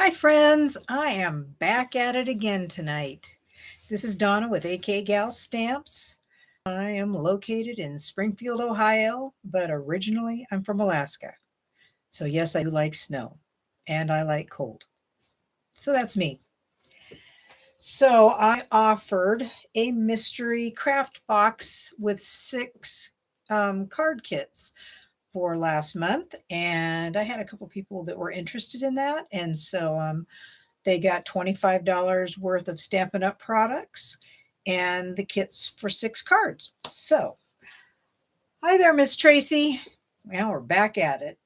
Hi friends, I am back at it again tonight. This is Donna with AK Gal Stamps. I am located in Springfield, Ohio, but originally I'm from Alaska. So yes, I do like snow and I like cold. So that's me. So I offered a mystery craft box with six card kits for last month, and I had a couple people that were interested in that, and so they got $25 worth of Stampin' Up! Products and the kits for six cards. So, hi there, Miss Tracy. Well, we're back at it.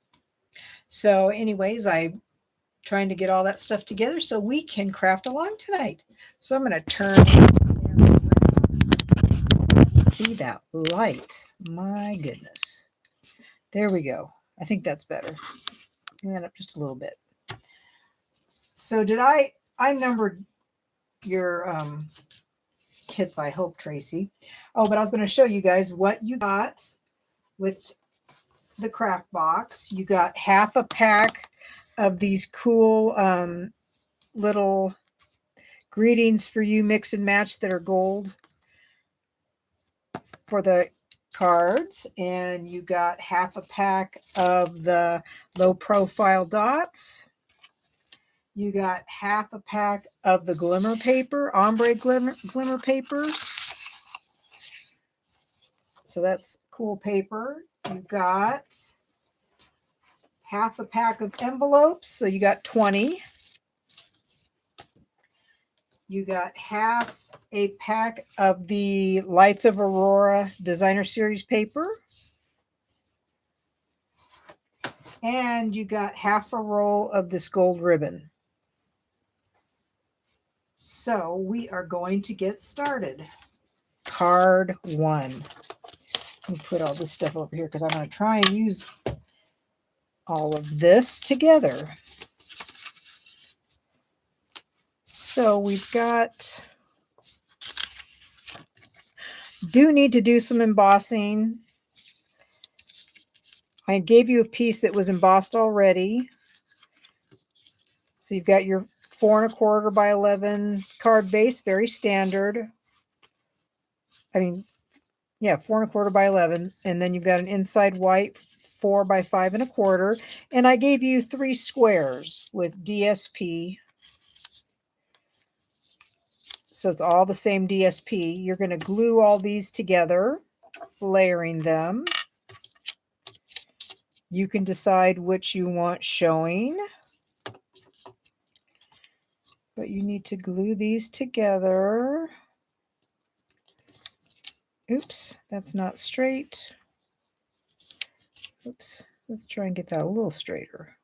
So, anyways, I'm trying to get all that stuff together so we can craft along tonight. So, I'm going to turn see that light. My goodness. There we go. I think that's better. Bring that up just a little bit. So, I numbered your kits, I hope, Tracy. Oh, but I was going to show you guys what you got with the craft box. You got half a pack of these cool little greetings for you mix and match that are gold for the cards, and you got half a pack of the low profile dots. You got half a pack of the glimmer paper, ombre glimmer paper. So that's cool paper. You got half a pack of envelopes, so you got 20. You got half a pack of the Lights of Aurora Designer Series paper. And you got half a roll of this gold ribbon. So we are going to get started. Card 1. Let me put all this stuff over here because I'm going to try and use all of this together. So we've got, do need to do some embossing. I gave you a piece that was embossed already. So you've got your 4 1/4 by 11 card base, very standard. I mean, yeah, 4 1/4 by 11. And then you've got an inside white 4 by 5 1/4. And I gave you 3 squares with DSP. So it's all the same DSP. You're going to glue all these together, layering them. You can decide which you want showing. But you need to glue these together. Oops, that's not straight. Oops, let's try and get that a little straighter.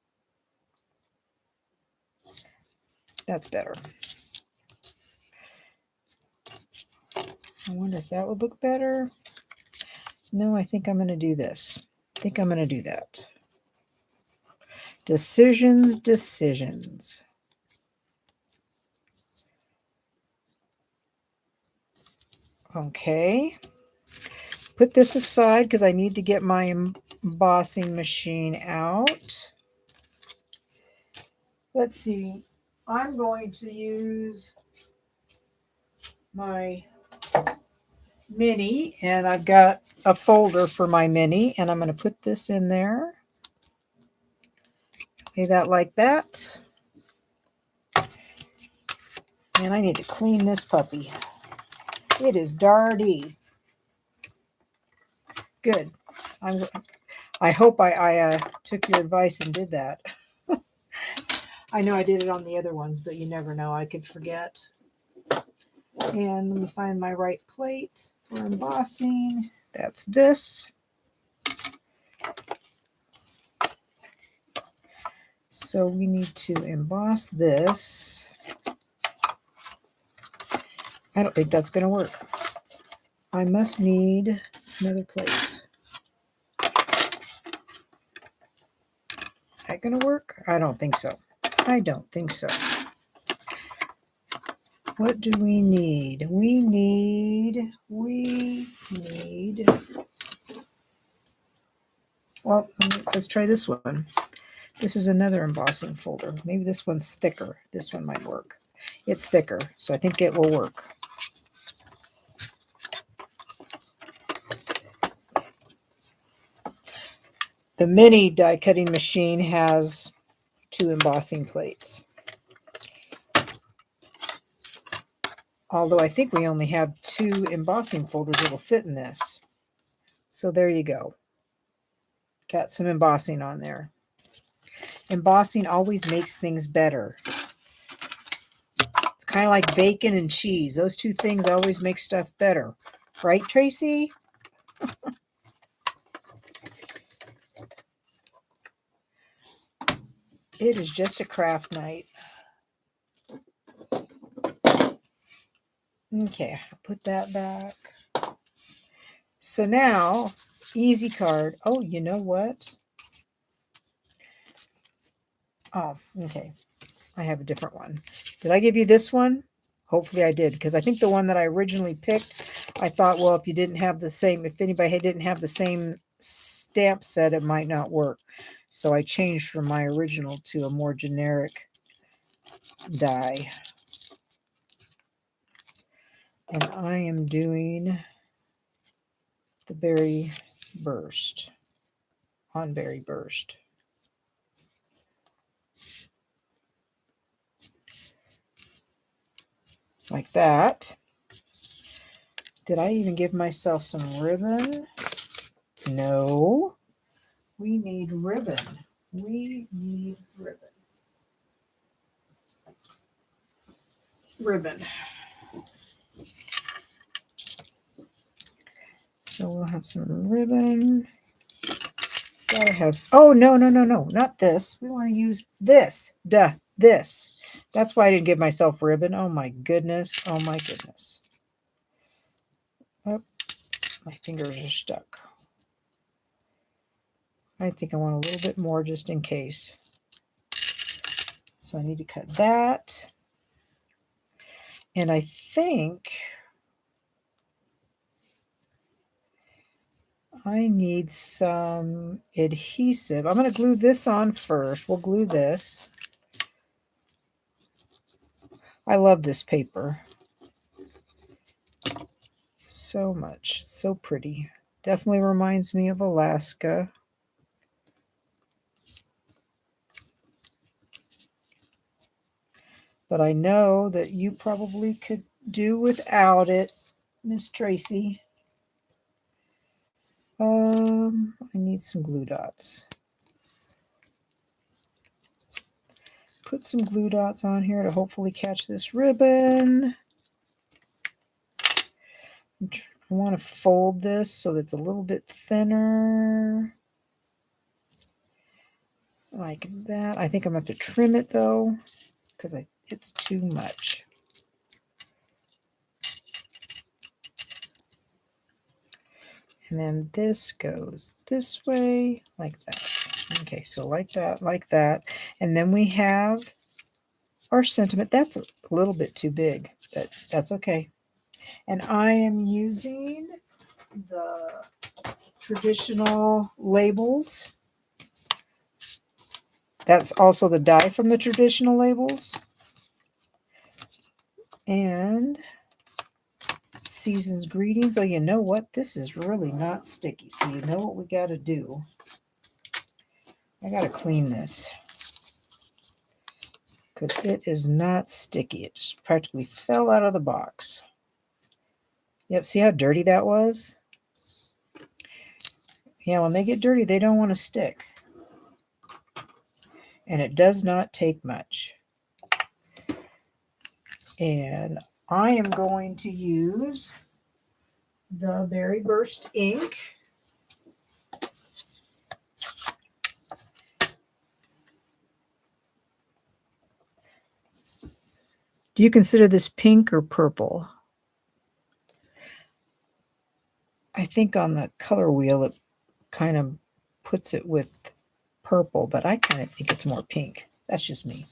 That's better. I wonder if that would look better. No, I think I'm going to do this. I think I'm going to do that. Decisions, decisions. Okay. Put this aside because I need to get my embossing machine out. Let's see. I'm going to use my mini, and I've got a folder for my mini, and I'm going to put this in there. Lay that like that. And I need to clean this puppy. It is dirty. Good. I hope I took your advice and did that. I know I did it on the other ones, but you never know. I could forget. And let me find my right plate for embossing. That's this. So we need to emboss this. I don't think that's going to work. I must need another plate. Is that going to work? I don't think so. I don't think so. What do we need? We need, well, let's try this one. This is another embossing folder. Maybe this one's thicker. This one might work. It's thicker, so I think it will work. The mini die cutting machine has 2 embossing plates. Although I think we only have 2 embossing folders that'll fit in this. So there you go. Got some embossing on there. Embossing always makes things better. It's kind of like bacon and cheese. Those 2 things always make stuff better. Right, Tracy? It is just a craft night. Okay, I'll put that back. So now, easy card. Oh, you know what? Oh, okay. I have a different one. Did I give you this one? Hopefully I did, because I think the one that I originally picked, I thought, well, if you didn't have the same, if anybody didn't have the same stamp set, it might not work. So I changed from my original to a more generic die. And I am doing the Berry Burst, on Berry Burst. Like that. Did I even give myself some ribbon? No. We need ribbon. We need ribbon. Ribbon. So we'll have some ribbon. Gotta have. Oh, no, no, no, no. Not this. We want to use this. Duh. This. That's why I didn't give myself ribbon. Oh, my goodness. Oh, my goodness. Oh, my fingers are stuck. I think I want a little bit more just in case. So I need to cut that. And I think I need some adhesive. I'm going to glue this on first. We'll glue this. I love this paper so much. It's so pretty. Definitely reminds me of Alaska. But I know that you probably could do without it, Miss Tracy. I need some glue dots. Put some glue dots on here to hopefully catch this ribbon. I want to fold this so that it's a little bit thinner. Like that. I think I'm going to have to trim it though, because it's too much. And then this goes this way, like that. Okay, so like that, like that. And then we have our sentiment. That's a little bit too big, but that's okay. And I am using the traditional labels. That's also the die from the traditional labels. And Season's Greetings. Oh, you know what? This is really not sticky. So you know what we got to do? I got to clean this because it is not sticky. It just practically fell out of the box. Yep, see how dirty that was? Yeah, when they get dirty, they don't want to stick. And it does not take much. And I am going to use the Berry Burst ink. Do you consider this pink or purple? I think on the color wheel it kind of puts it with purple, but I kind of think it's more pink. That's just me.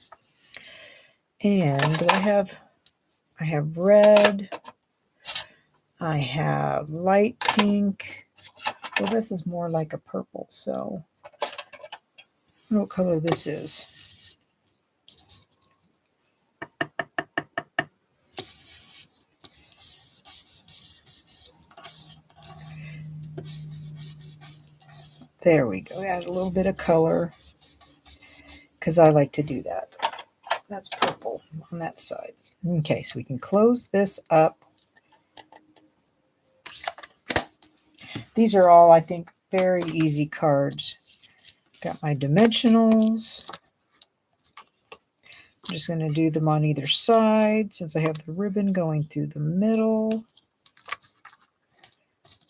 And I have red. I have light pink. Well, this is more like a purple, so what color this is. There we go. Add a little bit of color because I like to do that. That's purple on that side. Okay, so we can close this up. These are all, I think, very easy cards. Got my dimensionals. I'm just going to do them on either side since I have the ribbon going through the middle.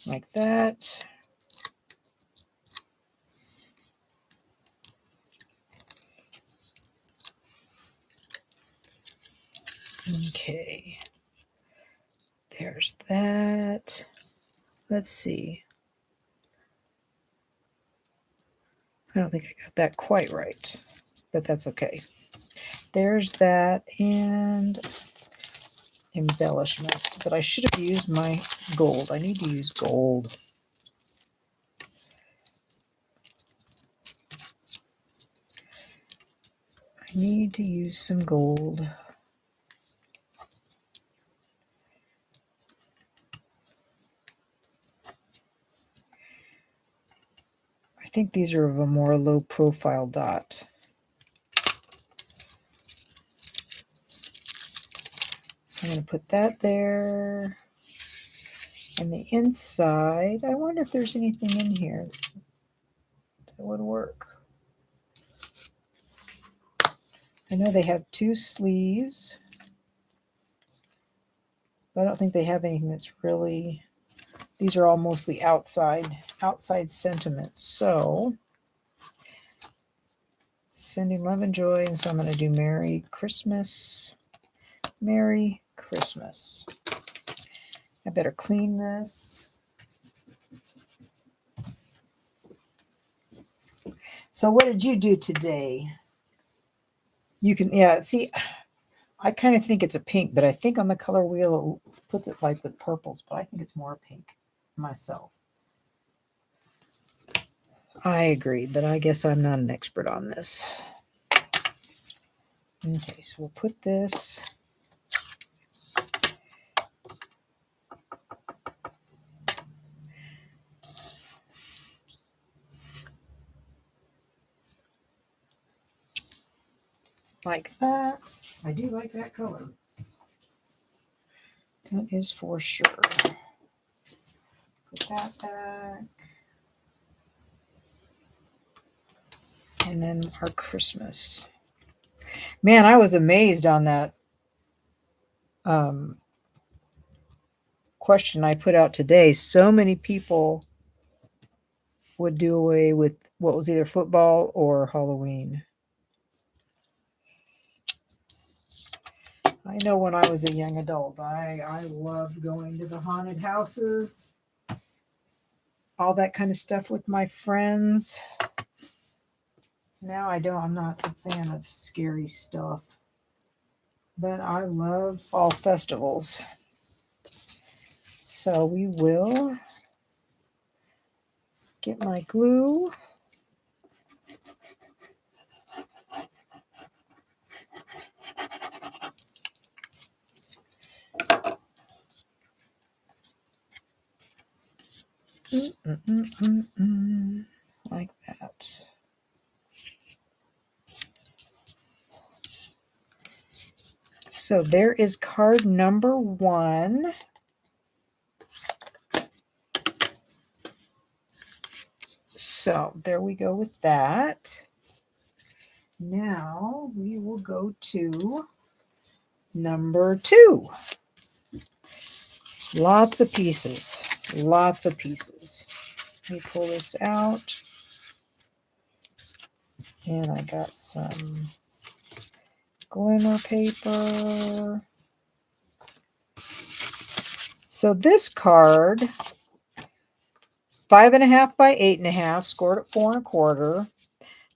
Like that. Okay. There's that. Let's see. I don't think I got that quite right, but that's okay. There's that and embellishments, but I should have used my gold. I need to use gold. I need to use some gold. I think these are of a more low profile dot. So I'm going to put that there. And the inside, I wonder if there's anything in here that would work. I know they have 2 sleeves, but I don't think they have anything that's really, these are all mostly outside sentiments. So, sending love and joy, and so I'm going to do Merry Christmas. Merry Christmas. I better clean this. So what did you do today? You can, yeah, see, I kind of think it's a pink, but I think on the color wheel it puts it like with purples, but I think it's more pink myself. I agree, but I guess I'm not an expert on this. Okay, so we'll put this. Like that. I do like that color. That is for sure. Put that back. And then our Christmas. Man, I was amazed on that question I put out today. So many people would do away with what was either football or Halloween. I know when I was a young adult, I loved going to the haunted houses, all that kind of stuff with my friends. Now I don't, I'm not a fan of scary stuff, but I love fall festivals. So we will get my glue. Like that. So there is card number 1. So there we go with that. Now we will go to number 2. Lots of pieces. Lots of pieces. Let me pull this out. And I got some glimmer paper. So this card, 5.5 by 8.5, scored at 4 1/4.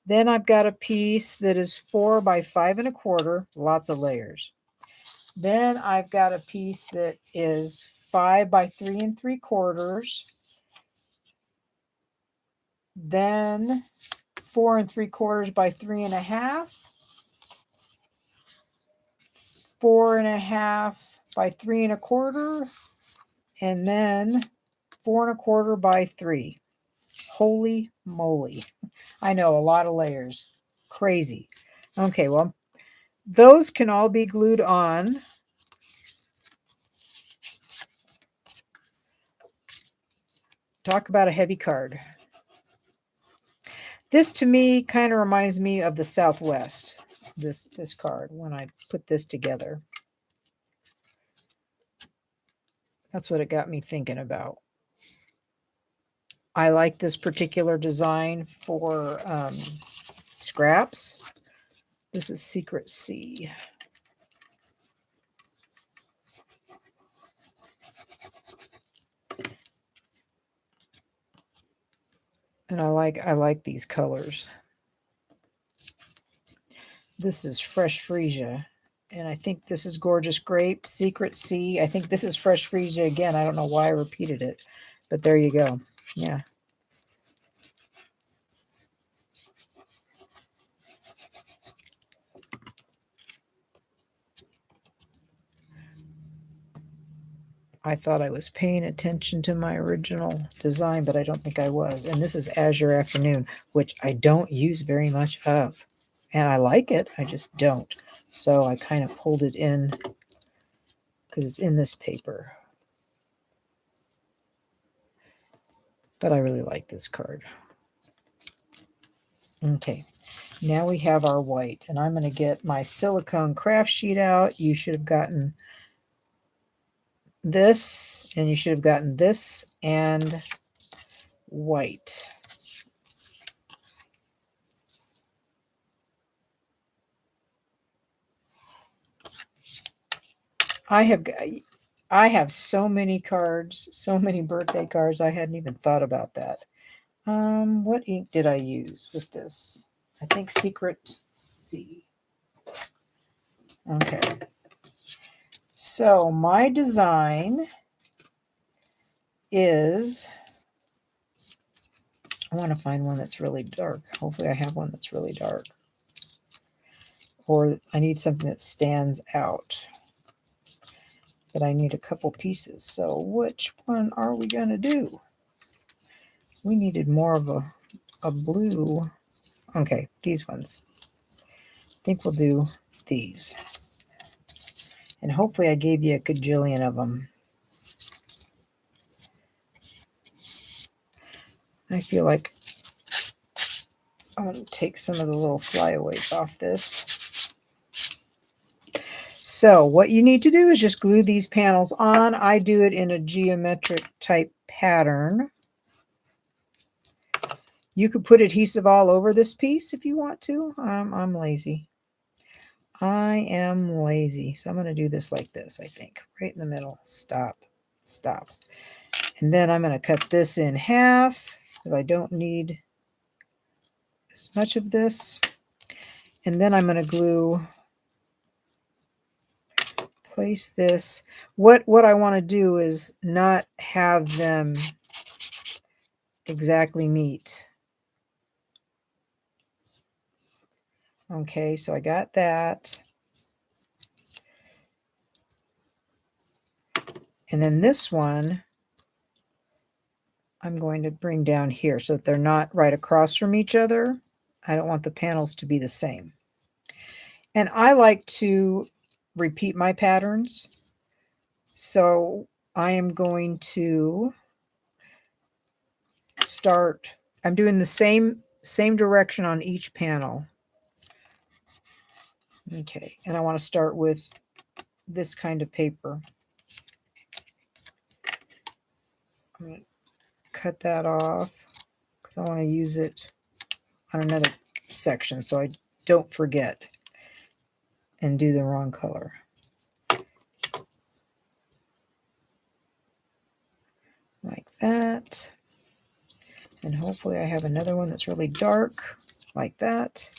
Then I've got a piece that is 4 by 5 1/4, lots of layers. Then I've got a piece that is 5 by 3 3/4. Then 4 3/4 by 3 1/2, 4 1/2 by 3 1/4, and then 4 1/4 by 3. Holy moly. I know, a lot of layers. Crazy. Okay, well, those can all be glued on. Talk about a heavy card. This to me kind of reminds me of the Southwest, this card, when I put this together. That's what it got me thinking about. I like this particular design for scraps. This is Secret Sea. And I like these colors. This is Fresh Freesia. And I think this is Gorgeous Grape, Secret Sea. I think this is Fresh Freesia again. I don't know why I repeated it, but there you go. Yeah. I thought I was paying attention to my original design, but I don't think I was. And this is Azure Afternoon, which I don't use very much of. And I like it, I just don't. So I kind of pulled it in because it's in this paper. But I really like this card. Okay, now we have our white. And I'm going to get my silicone craft sheet out. You should have gotten this, and you should have gotten this and white. I have so many cards, so many birthday cards. I hadn't even thought about that. What ink did I use with this? I think Secret Sea. Okay. So my design is, I want to find one that's really dark. Hopefully I have one that's really dark. Or I need something that stands out. But I need a couple pieces. So which one are we going to do? We needed more of a blue. Okay, these ones. I think we'll do these. And hopefully I gave you a gajillion of them. I feel like I'm going to take some of the little flyaways off this. So what you need to do is just glue these panels on. I do it in a geometric type pattern. You could put adhesive all over this piece if you want to. I'm lazy. I am lazy. So I'm going to do this like this, I think. Right in the middle. Stop. Stop. And then I'm going to cut this in half because I don't need as much of this. And then I'm going to glue, place this. What I want to do is not have them exactly meet. Okay, so I got that. And then this one, I'm going to bring down here so that they're not right across from each other. I don't want the panels to be the same. And I like to repeat my patterns. So I am going to start, I'm doing the same direction on each panel. Okay, and I want to start with this kind of paper. I'm going to cut that off because I want to use it on another section so I don't forget and do the wrong color. Like that. And hopefully I have another one that's really dark, like that.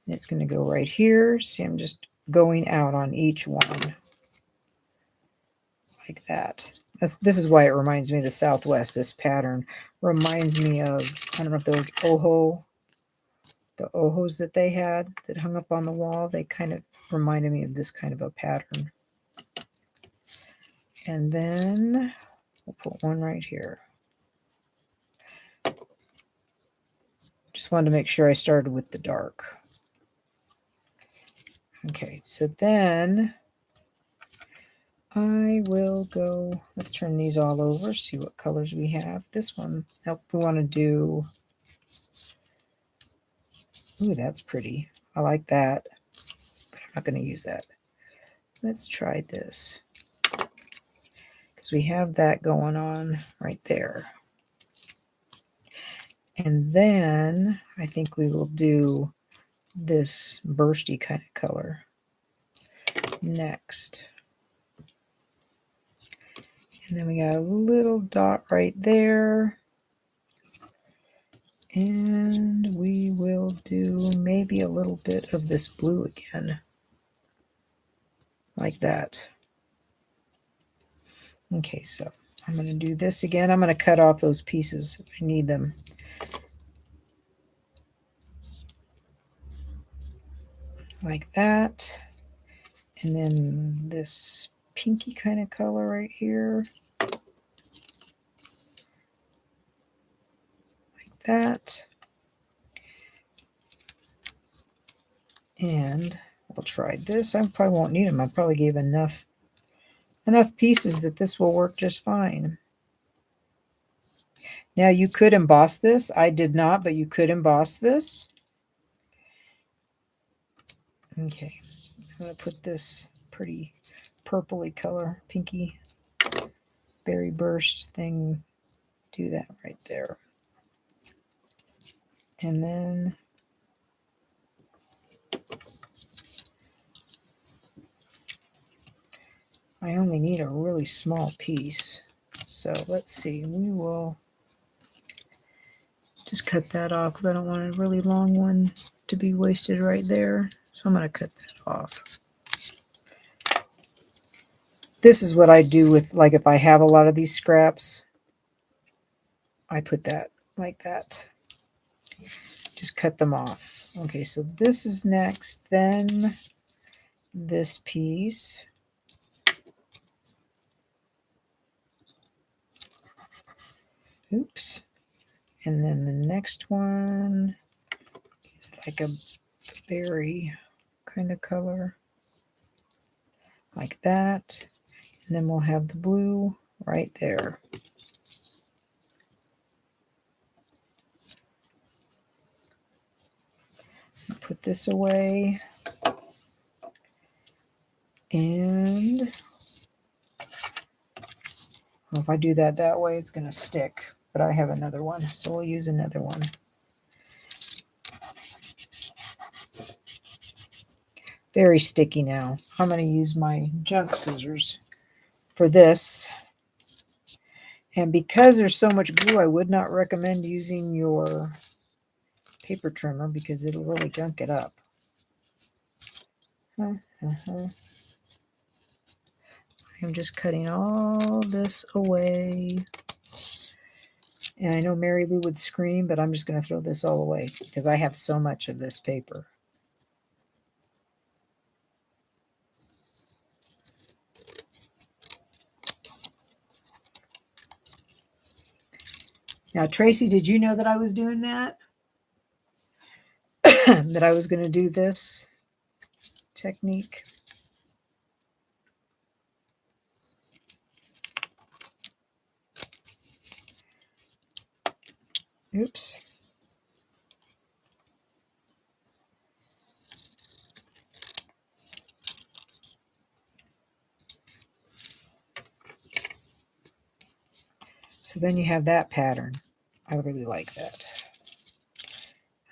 And it's going to go right here. See, I'm just going out on each one. Like that. This is why it reminds me of the Southwest. This pattern reminds me of, I don't know if those Oho the ojos that they had that hung up on the wall, they kind of reminded me of this kind of a pattern. And then we'll put one right here. Just wanted to make sure I started with the dark. Okay, so then I will go, let's turn these all over, see what colors we have. This one, we want to do, ooh, that's pretty. I like that, but I'm not going to use that. Let's try this, because we have that going on right there. And then I think we will do this bursty kind of color next. And then we got a little dot right there. And we will do maybe a little bit of this blue again. Like that. Okay, so I'm going to do this again. I'm going to cut off those pieces if I need them. Like that. And then this pinky kind of color right here. Like that. And we'll try this. I probably won't need them. I probably gave enough pieces that this will work just fine. Now you could emboss this. I did not, but you could emboss this. Okay, I'm going to put this pretty purpley color, pinky berry burst thing. Do that right there. And then I only need a really small piece. So let's see, we will just cut that off because I don't want a really long one to be wasted right there. So I'm going to cut that off. This is what I do with, like, if I have a lot of these scraps, I put that like that. Just cut them off. Okay, so this is next. Then this piece. Oops. And then the next one is like a berry kind of color. Like that. And then we'll have the blue right there. Put this away. And well, if I do that way, it's going to stick. But I have another one, so we'll use another one. Very sticky now. I'm going to use my junk scissors for this. And because there's so much glue, I would not recommend using your paper trimmer because it'll really gunk it up. I'm just cutting all this away. And I know Mary Lou would scream, but I'm just going to throw this all away because I have so much of this paper. Now, Tracy, did you know that I was doing that? That I was going to do this technique? Oops. So then you have that pattern. I really like that.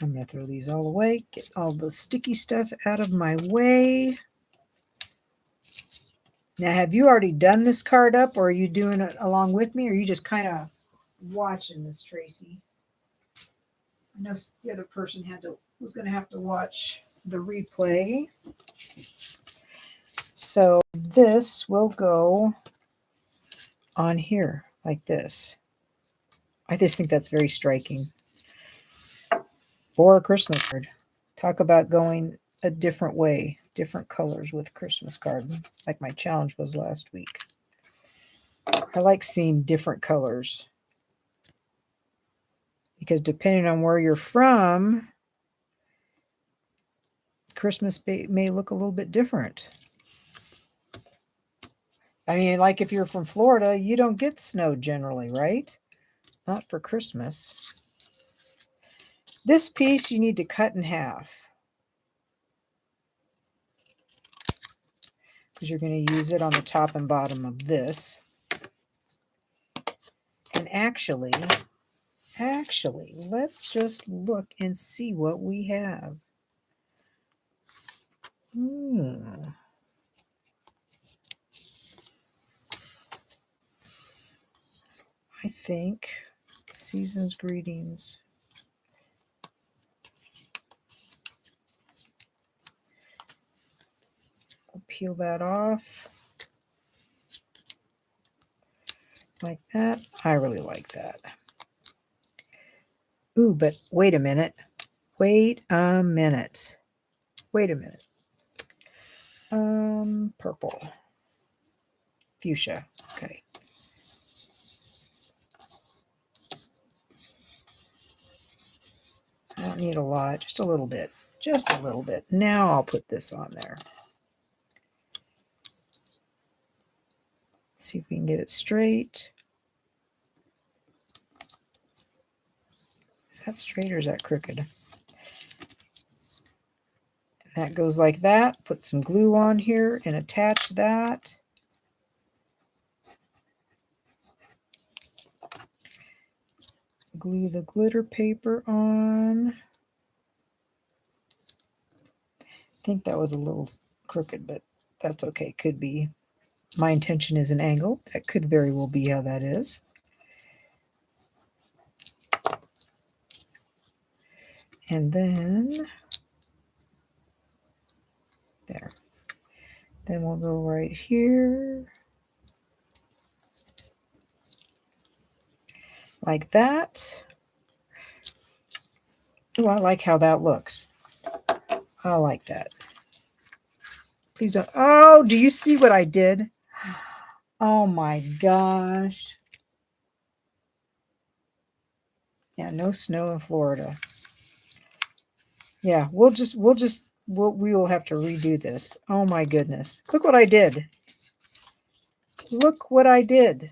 I'm going to throw these all away, get all the sticky stuff out of my way. Now, have you already done this card up, or are you doing it along with me, or are you just kind of watching this, Tracy? I know the other person was going to have to watch the replay. So this will go on here like this. I just think that's very striking for a Christmas card. Talk about going a different way, different colors with Christmas card, like my challenge was last week. I like seeing different colors because depending on where you're from, Christmas may look a little bit different. I mean, like if you're from Florida, you don't get snow generally, right? Not for Christmas. This piece you need to cut in half because you're going to use it on the top and bottom of this. And actually, let's just look and see what we have. I think Season's Greetings. I'll peel that off like that. I really like that. Ooh, but wait a minute. Wait a minute. Purple. Fuchsia. Okay. I don't need a lot, just a little bit. Just a little bit. Now I'll put this on there. See if we can get it straight. Is that straight or is that crooked? And that goes like that. Put some glue on here and attach that. Glue the glitter paper on. I think that was a little crooked, but that's okay. Could be. My intention is an angle. That could very well be how that is. And then, there. Then we'll go right here. Like that. Oh, I like how that looks. I like that. Please don't. Oh, do you see what I did? Oh my gosh. Yeah, no snow in Florida. Yeah, we will have to redo this. Oh my goodness. Look what I did. Look what I did.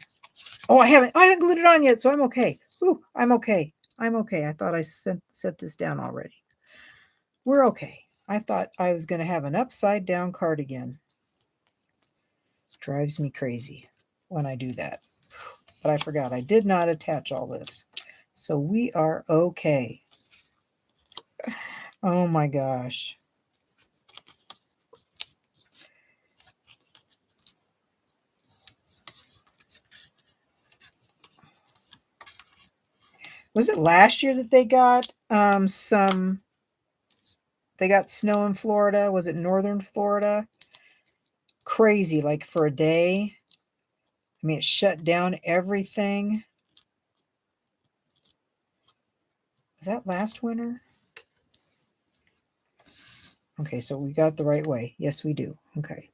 Oh, I haven't glued it on yet, so I'm okay. Ooh, I'm okay. I'm okay. I thought I set this down already. We're okay. I thought I was going to have an upside down cardigan. Drives me crazy when I do that. But I forgot I did not attach all this. So we are okay. Oh my gosh. Was it last year that they got they got snow in Florida? Was it northern Florida? Crazy, like for a day. I mean, it shut down everything. Was that last winter? Okay, so we got it the right way. Yes, we do. Okay.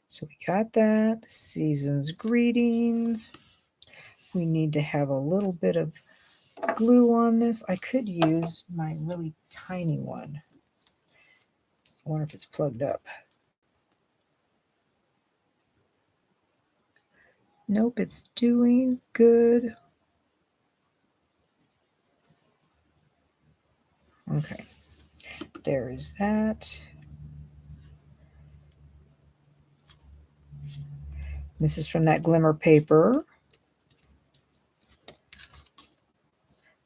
So we got that. Season's Greetings. We need to have a little bit of glue on this. I could use my really tiny one. I wonder if it's plugged up. Nope, it's doing good. Okay, there is that. This is from that glimmer paper.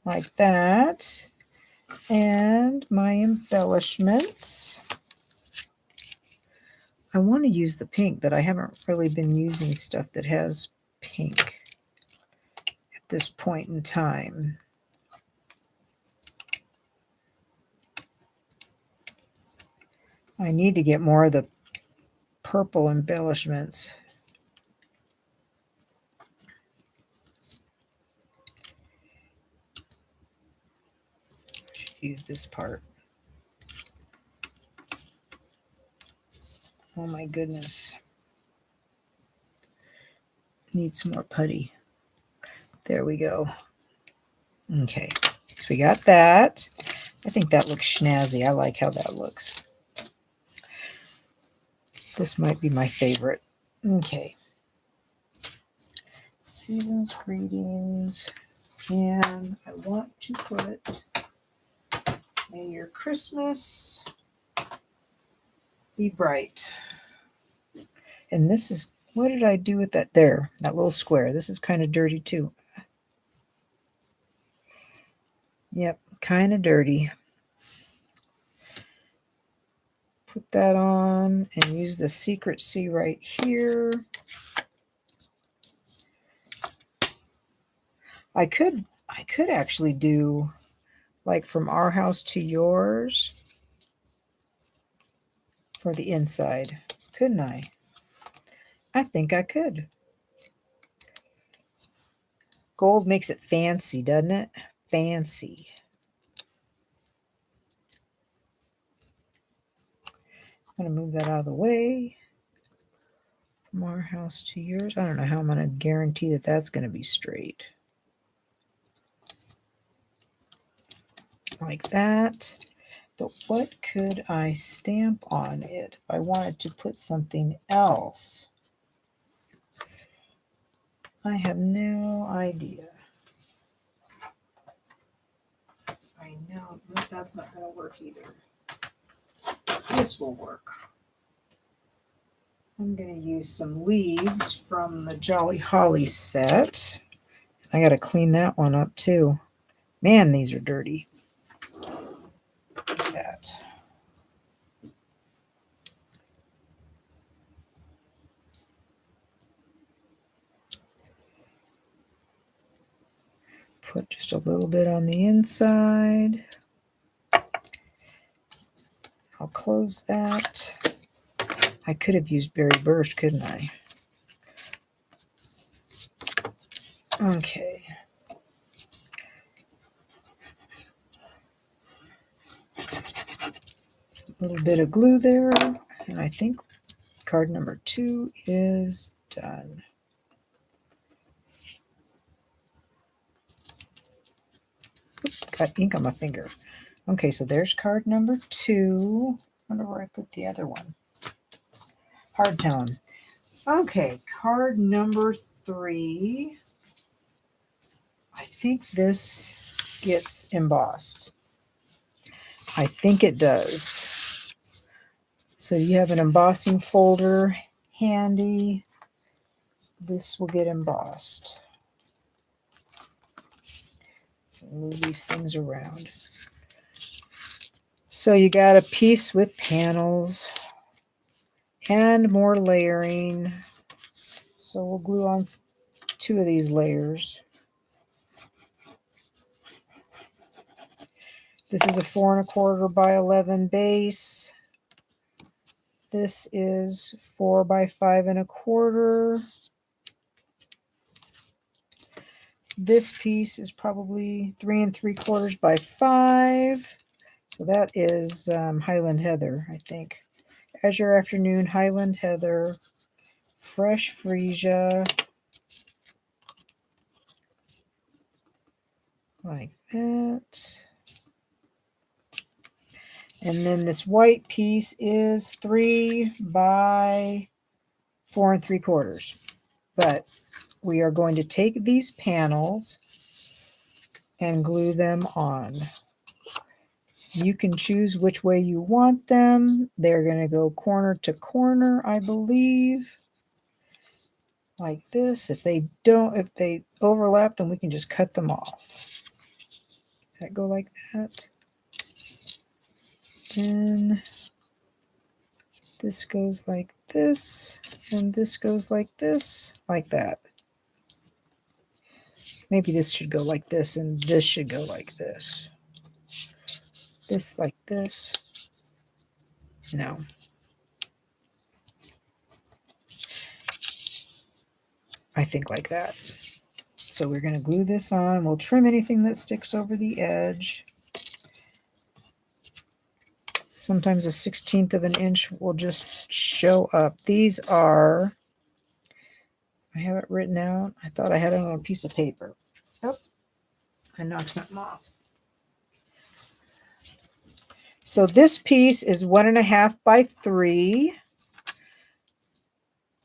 Like that. And my embellishments. I want to use the pink, but I haven't really been using stuff that has pink at this point in time. I need to get more of the purple embellishments. I should use this part. Oh my goodness. Need some more putty. There we go. Okay, so we got that. I think that looks snazzy. I like how that looks. This might be my favorite. Okay. Season's greetings. And I want to put May your Christmas be bright. And this is, what did I do with that there? That little square. This is kind of dirty too. Yep, kind of dirty. Put that on and use the Secret C right here. I could actually do like from our house to yours for the inside, couldn't I? I think I could. Gold makes it fancy, doesn't it? Fancy. I'm going to move that out of the way. From our house to yours. I don't know how I'm going to guarantee that that's going to be straight. Like that. But what could I stamp on it if I wanted to put something else? I have no idea. I know that's not going to work either. This will work. I'm going to use some leaves from the Jolly Holly set. I got to clean that one up too. Man, these are dirty. Like that. Put just a little bit on the inside. I'll close that. I could have used Berry Burst, couldn't I? Okay. A little bit of glue there, and I think card number 2 is done. Oops, got ink on my finger. Okay, so there's card number 2. I wonder where I put the other one. Hardtone. Okay, card number 3. I think this gets embossed. I think it does. So you have an embossing folder handy. This will get embossed. Move these things around. So you got a piece with panels and more layering. So we'll glue on 2 of these layers. This is a 4 1/4 by 11 base. This is 4 by 5 1/4. This piece is probably 3 3/4 by 5. So that is Highland Heather, I think. Azure Afternoon, Highland Heather, Fresh Freesia, like that. And then this white piece is 3 by 4 3/4. But we are going to take these panels and glue them on. You can choose which way you want them. They're going to go corner to corner, I believe. Like this. If they overlap, then we can just cut them off. Does that go like that? Then this goes like this, and this goes like this, like that. Maybe this should go like this, and this should go like this. This like this. No. I think like that. So we're going to glue this on. We'll trim anything that sticks over the edge. Sometimes a 1/16 of an inch will just show up. These are, I have it written out. I thought I had it on a piece of paper. Oh, I knocked something off. So this piece is 1.5 by 3.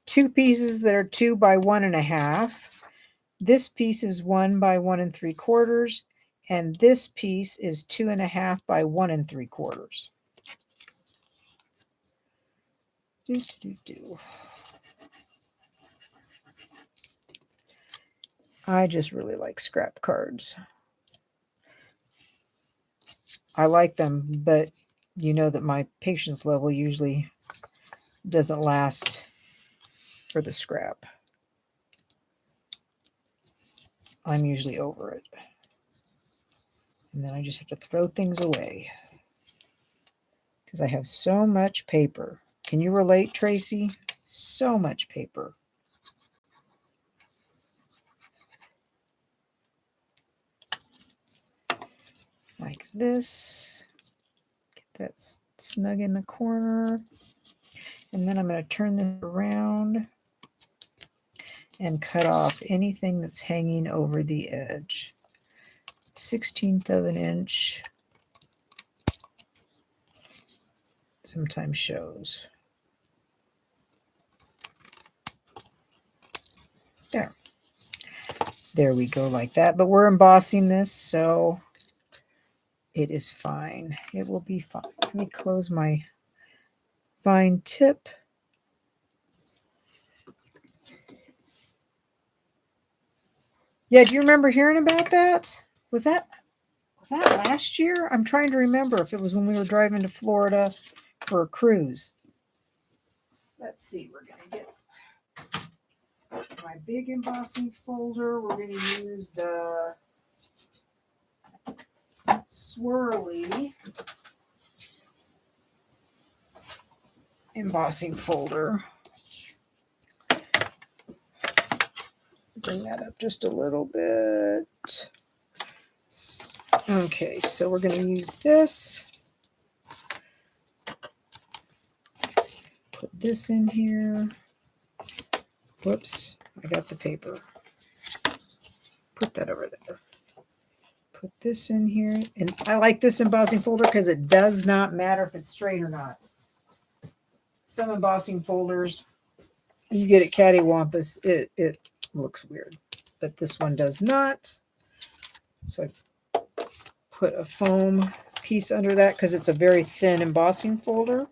2 pieces that are 2 by 1.5. This piece is 1 by 1 3/4, and this piece is 2.5 by 1 3/4. I just really like scrap cards. I like them, but you know that my patience level usually doesn't last for the scrap. I'm usually over it. And then I just have to throw things away because I have so much paper. Can you relate, Tracy? So much paper. Like this. Get that snug in the corner. And then I'm going to turn this around and cut off anything that's hanging over the edge. 1/16 of an inch sometimes shows. There we go, like that. But we're embossing this, so it is fine. It will be fine. Let me close my fine tip. Yeah, do you remember hearing about that? Was that last year? I'm trying to remember if it was when we were driving to Florida for a cruise. Let's see, we're going to get my big embossing folder. We're going to use the swirly embossing folder. Bring that up just a little bit. Okay, so we're going to use this. Put this in here. Whoops, I got the paper. Put that over there. Put this in here. And I like this embossing folder because it does not matter if it's straight or not. Some embossing folders, you get it cattywampus, it looks weird. But this one does not. So I put a foam piece under that because it's a very thin embossing folder.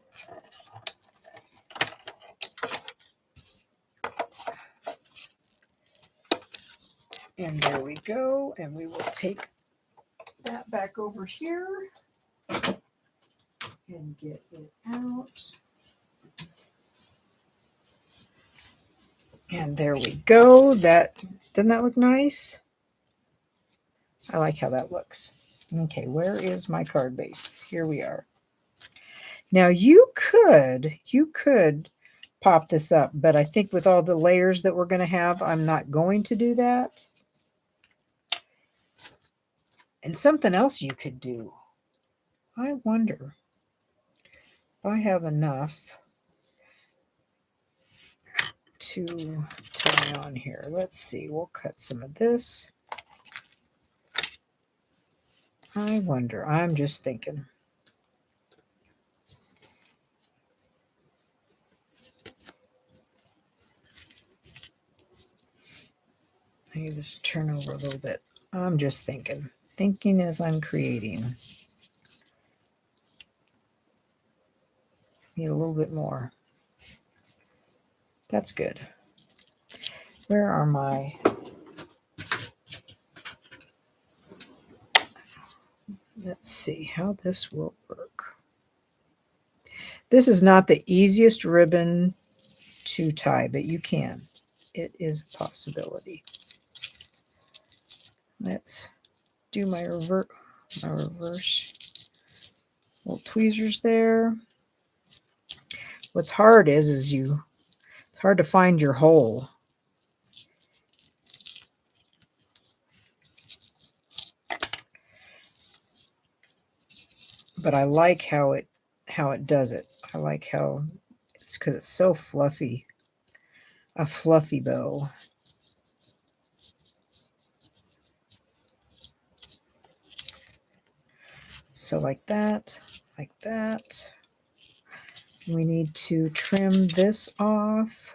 And there we go. And we will take that back over here and get it out. And there we go. Doesn't that look nice? I like how that looks. Okay, where is my card base? Here we are. Now you could pop this up, but I think with all the layers that we're going to have, I'm not going to do that. And something else you could do. I wonder if I have enough to tie on here. Let's see. We'll cut some of this. I wonder. I'm just thinking. I need this to turn over a little bit. I'm just thinking. Thinking as I'm creating. Need a little bit more. That's good. Where are my... Let's see how this will work. This is not the easiest ribbon to tie, but you can. It is a possibility. Let's do my reverse little tweezers there. What's hard is it's hard to find your hole. But I like how it how it does it. I like how it's because it's so fluffy. A fluffy bow. So like that, like that. We need to trim this off.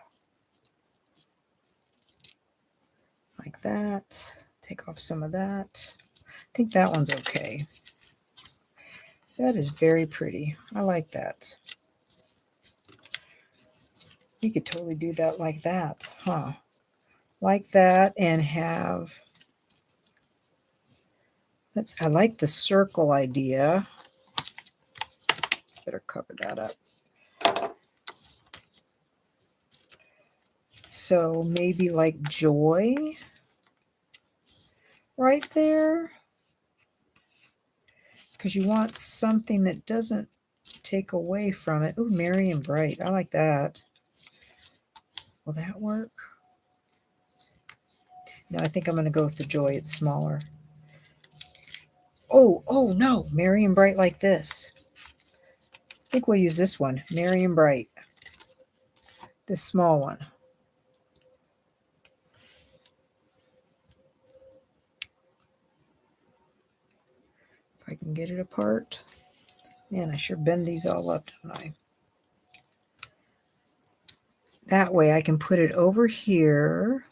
Like that. Take off some of that. I think that one's okay. That is very pretty. I like that. You could totally do that like that, huh? Like that, and have, I like the circle idea. Better cover that up. So maybe like joy right there, because you want something that doesn't take away from it. Ooh, merry and bright. I like that. Will that work? No, I think I'm going to go with the joy. It's smaller. Oh no, merry and bright like this. I think we'll use this one, merry and bright. This small one. If I can get it apart. Man, I sure bend these all up, don't I? That way I can put it over here.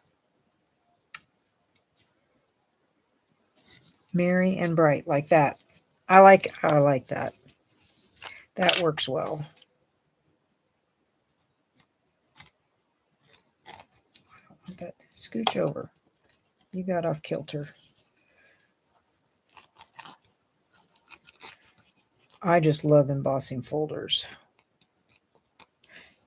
Merry and bright, like that. I like that. That works well. I don't want that. Scooch over. You got off kilter. I just love embossing folders.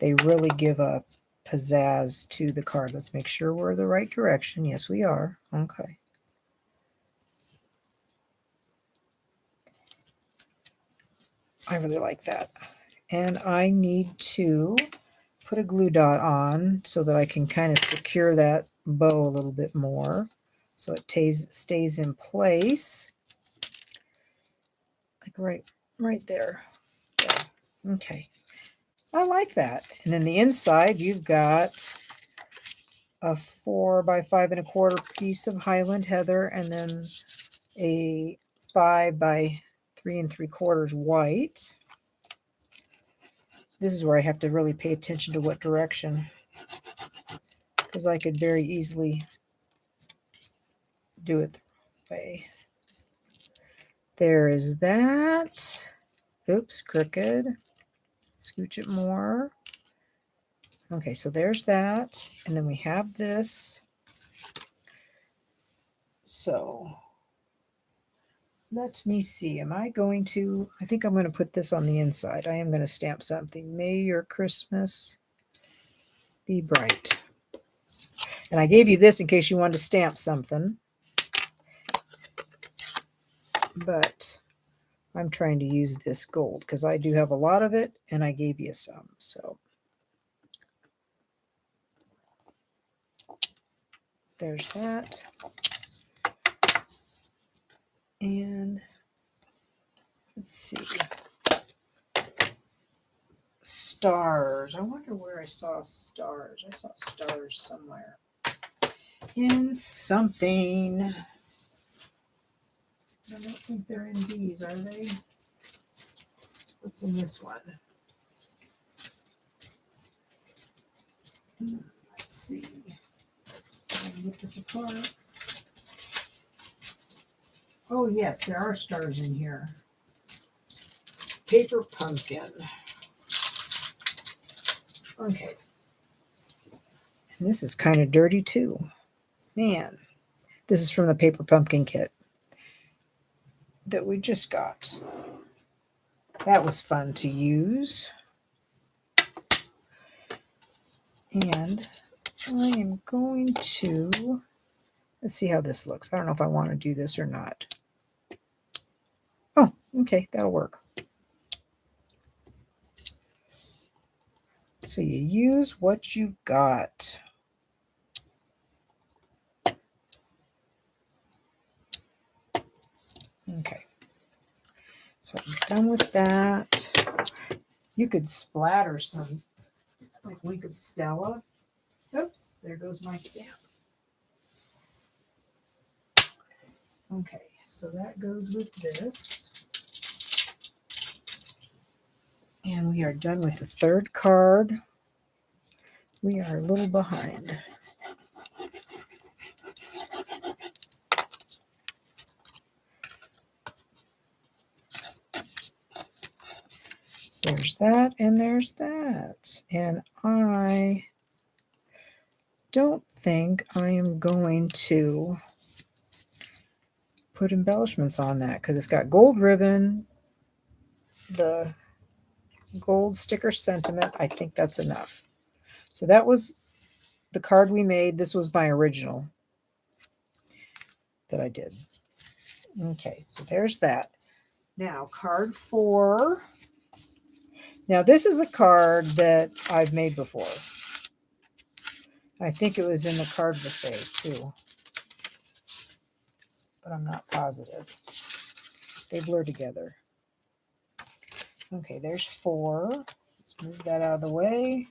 They really give a pizzazz to the card. Let's make sure we're the right direction. Yes, we are. Okay. I really like that. And I need to put a glue dot on so that I can kind of secure that bow a little bit more so it stays in place. Like right there. Yeah. Okay. I like that. And then the inside, you've got a 4 by 5 1/4 piece of Highland Heather, and then a 5 by 3 3/4 white. This is where I have to really pay attention to what direction, because I could very easily do it the wrong way. There is that. Oops, crooked. Scooch it more. Okay, so there's that. And then we have this. So let me see. Am I going to, I think I'm going to put this on the inside. I am going to stamp something. May your Christmas be bright. And I gave you this in case you wanted to stamp something. But I'm trying to use this gold because I do have a lot of it and I gave you some. So there's that. And let's see. Stars. I wonder where I saw stars. I saw stars somewhere. In something. I don't think they're in these, are they? What's in this one? Let's see. I can get this apart. Oh yes, there are stars in here. Paper pumpkin. Okay. And this is kind of dirty too. Man, this is from the Paper Pumpkin kit that we just got. That was fun to use. And I am going to, let's see how this looks. I don't know if I want to do this or not. Oh, okay, that'll work. So you use what you've got. Okay, so I'm done with that. You could splatter some like Wink of Stella. Oops, there goes my stamp. Okay, so that goes with this. And we are done with the third card. We are a little behind. There's that, and there's that. And I don't think I am going to put embellishments on that because it's got gold ribbon, the gold sticker sentiment. I think that's enough. So that was the card we made. This was my original that I did. Okay, so there's that. Now, card 4. Now, this is a card that I've made before. I think it was in the card buffet, too. But I'm not positive. They blur together. Okay, there's 4. Let's move that out of the way.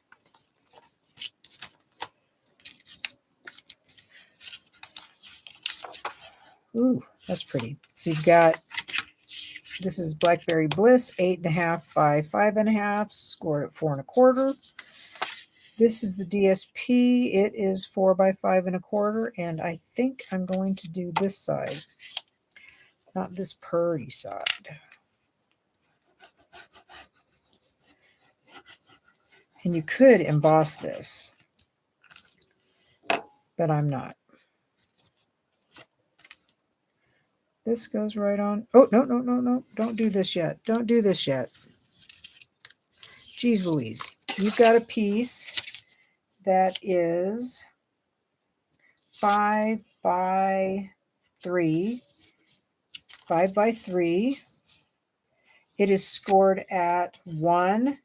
Ooh, that's pretty. So you've got, this is Blackberry Bliss, 8.5 by 5.5, scored at 4 1/4. This is the DSP. It is 4 by 5 1/4, and I think I'm going to do this side, not this purdy side. And you could emboss this, but I'm not. This goes right on. Oh, no, no, no, no. Don't do this yet. Don't do this yet. Geez Louise. You've got a piece that is 5 by 3. 5 by 3. It is scored at 1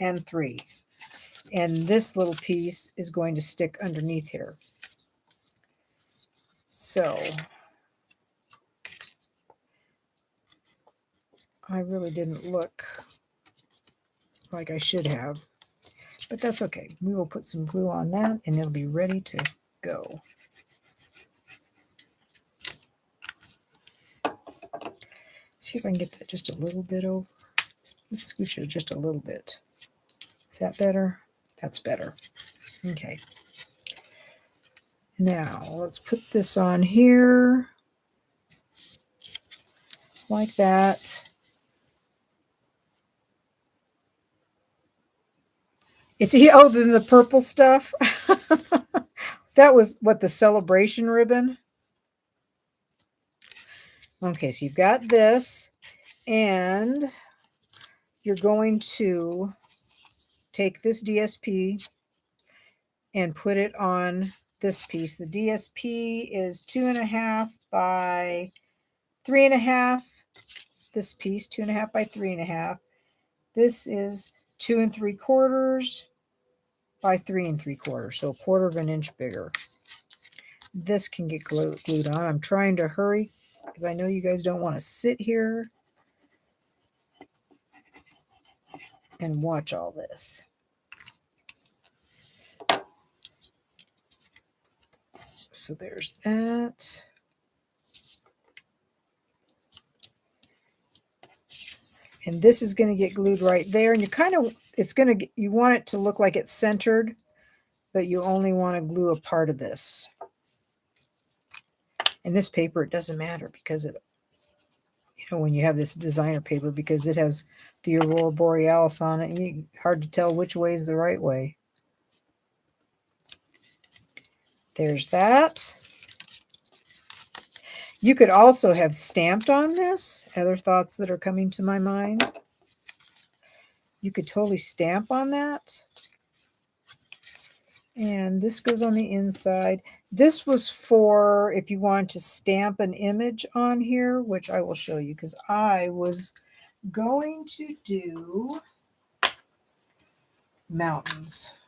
and 3. And this little piece is going to stick underneath here. So I really didn't look like I should have, but that's okay. We will put some glue on that and it'll be ready to go. See if I can get that just a little bit over. Let's scooch it just a little bit. Is that better? That's better. Okay. Now let's put this on here like that. It's oh, then the purple stuff. That was what, the celebration ribbon. Okay, so you've got this, and you're going to take this DSP and put it on this piece. The DSP is 2.5 by 3.5. This piece, 2.5 by 3.5. This is 2 3/4 by 3 3/4, so 1/4 of an inch bigger. This can get glued on. I'm trying to hurry because I know you guys don't want to sit here and watch all this. So there's that. And this is going to get glued right there. And you kind of, it's going to, you want it to look like it's centered, but you only want to glue a part of this. And this paper, it doesn't matter because it, you know, when you have this designer paper, because it has the Aurora Borealis on it, and hard to tell which way is the right way. There's that. You could also have stamped on this. Other thoughts that are coming to my mind. You could totally stamp on that. And this goes on the inside. This was for if you want to stamp an image on here, which I will show you because I was going to do mountains.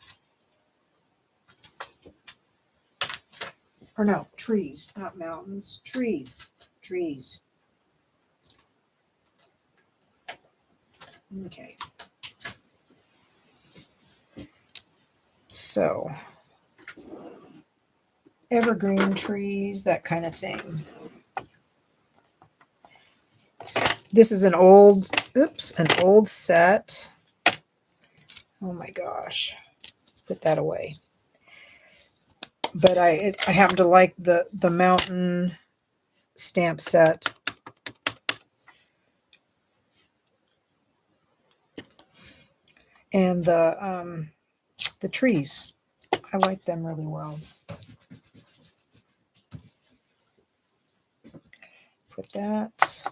Or no, trees, not mountains, trees, trees. Okay. So, evergreen trees, that kind of thing. This is an old set. Oh my gosh. Let's put that away. But I happen to like the mountain stamp set. And the trees. I like them really well. Put that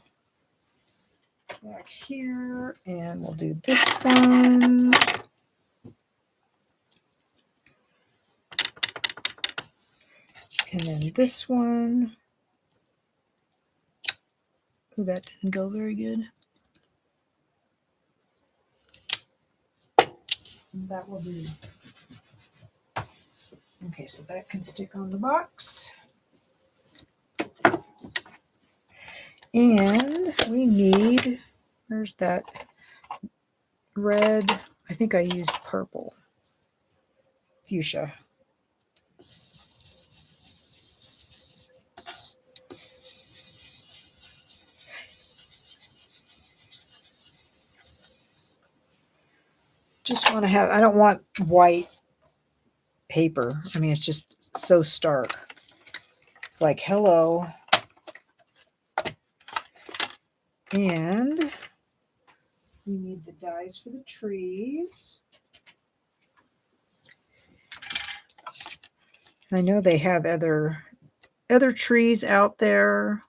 back here, and we'll do this one. And then this one. Oh, that didn't go very good. That will do. Okay, so that can stick on the box. And we need, where's that red? I think I used purple. Fuchsia. Just want to have, I don't want white paper. I mean, it's just so stark. It's like, hello. And we need the dies for the trees. I know they have other trees out there,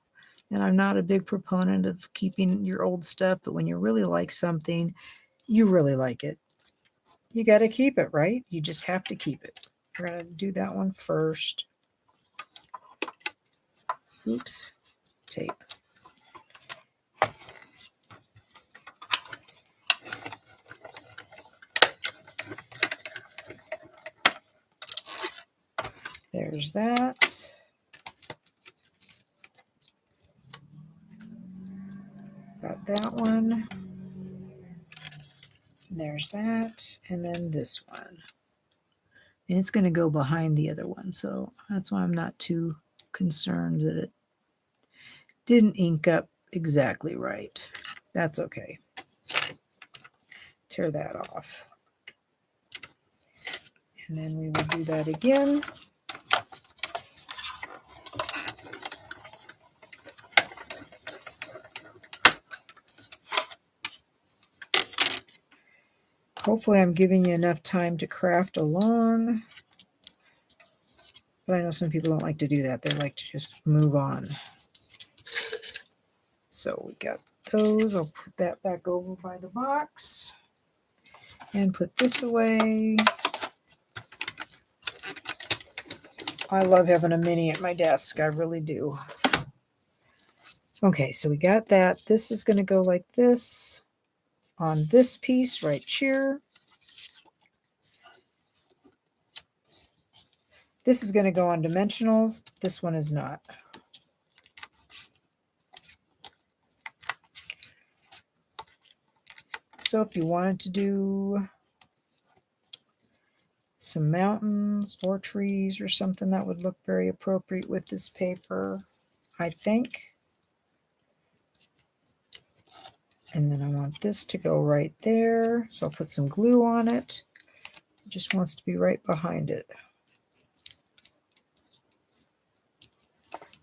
and I'm not a big proponent of keeping your old stuff, but when you really like something, you really like it. You got to keep it, right? You just have to keep it. We're going to do that one first. Oops, tape. There's that. Got that one. There's that. And then this one. And it's going to go behind the other one. So that's why I'm not too concerned that it didn't ink up exactly right. That's okay. Tear that off. And then we will do that again. Hopefully I'm giving you enough time to craft along. But I know some people don't like to do that. They like to just move on. So we got those. I'll put that back over by the box. And put this away. I love having a mini at my desk. I really do. Okay, so we got that. This is going to go like this on this piece right here. This is going to go on dimensionals. This one is not. So if you wanted to do some mountains or trees or something, that would look very appropriate with this paper, I think. And then I want this to go right there. So I'll put some glue on it. It just wants to be right behind it.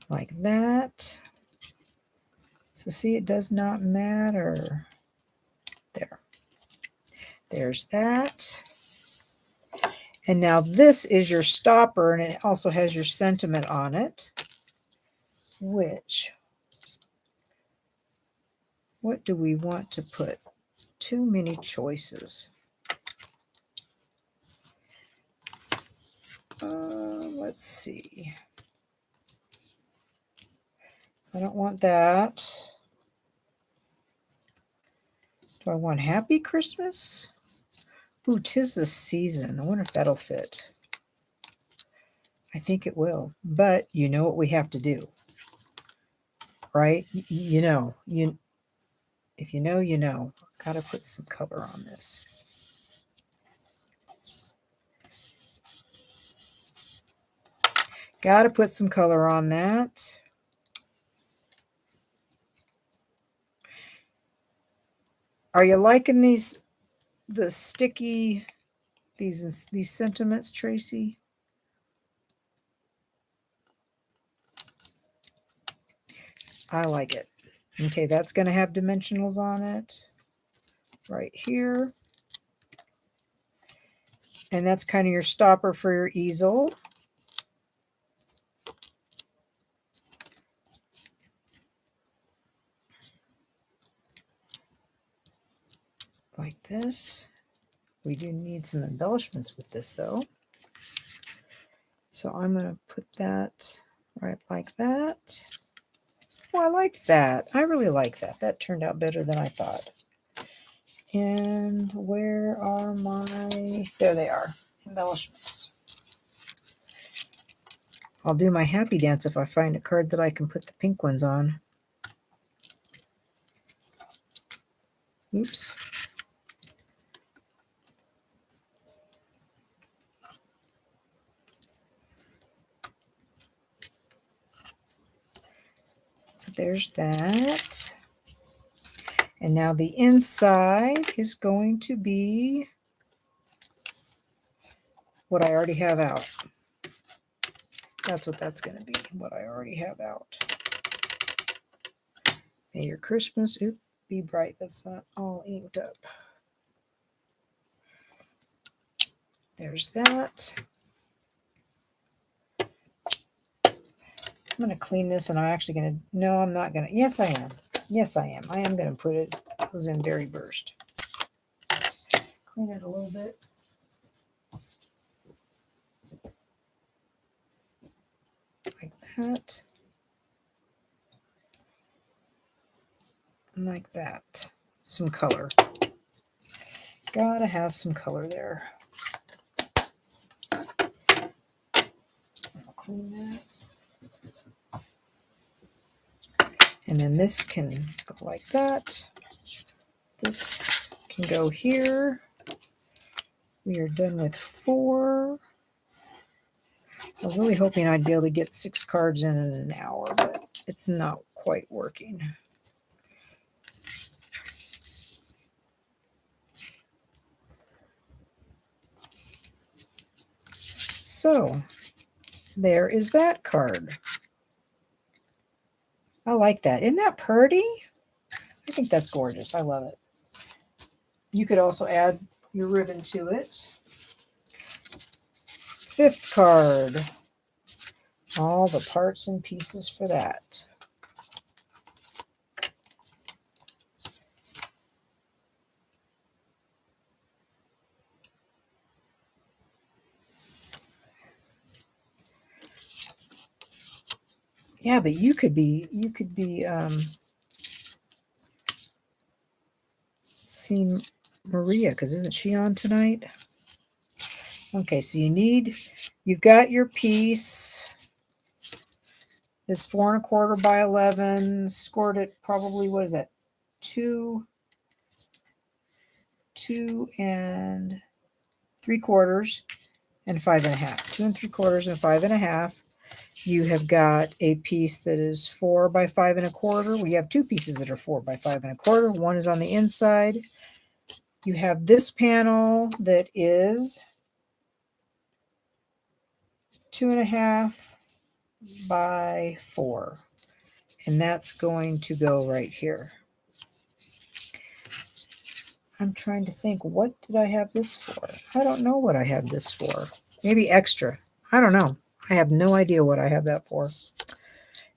Like that. So see, it does not matter. There. There's that. And now this is your stopper, and it also has your sentiment on it. Which, what do we want to put? Too many choices. Let's see. I don't want that. Do I want Happy Christmas? Ooh, 'tis the season. I wonder if that'll fit. I think it will. But you know what we have to do, right? You know. If you know, you know. Got to put some color on this. Got to put some color on that. Are you liking the sticky, these sentiments, Tracy? I like it. Okay, that's going to have dimensionals on it right here. And that's kind of your stopper for your easel. Like this. We do need some embellishments with this though. So I'm going to put that right like that. Oh, I like that. I really like that. That turned out better than I thought. And where are my... There they are. Embellishments. I'll do my happy dance if I find a card that I can put the pink ones on. Oops. So there's that. And now the inside is going to be what I already have out. That's what that's going to be, what I already have out. May your Christmas be bright. That's not all inked up. There's that. I'm going to clean this, and I'm actually going to... No, I'm not going to... Yes, I am. Yes, I am. I am going to put those in Berry Burst. Clean it a little bit. Like that. And like that. Some color. Gotta have some color there. I'll clean that. And then this can go like that. This can go here. We are done with 4. I was really hoping I'd be able to get 6 cards in an hour, but it's not quite working. So, there is that card. I like that. Isn't that pretty? I think that's gorgeous. I love it. You could also add your ribbon to it. 5th card. All the parts and pieces for that. Yeah, but you could be seeing Maria, because isn't she on tonight? Okay, so you've got your piece. This 4 1/4 by 11, scored at probably, what is that? 2 and 3/4 and 5 1/2. 2 3/4 and 5 1/2. You have got a piece that is 4 by 5 1/4. We have 2 pieces that are 4 by 5 1/4. One is on the inside. You have this panel that is 2 1/2 by 4. And that's going to go right here. I'm trying to think, what did I have this for? I don't know what I have this for. Maybe extra. I don't know. I have no idea what I have that for.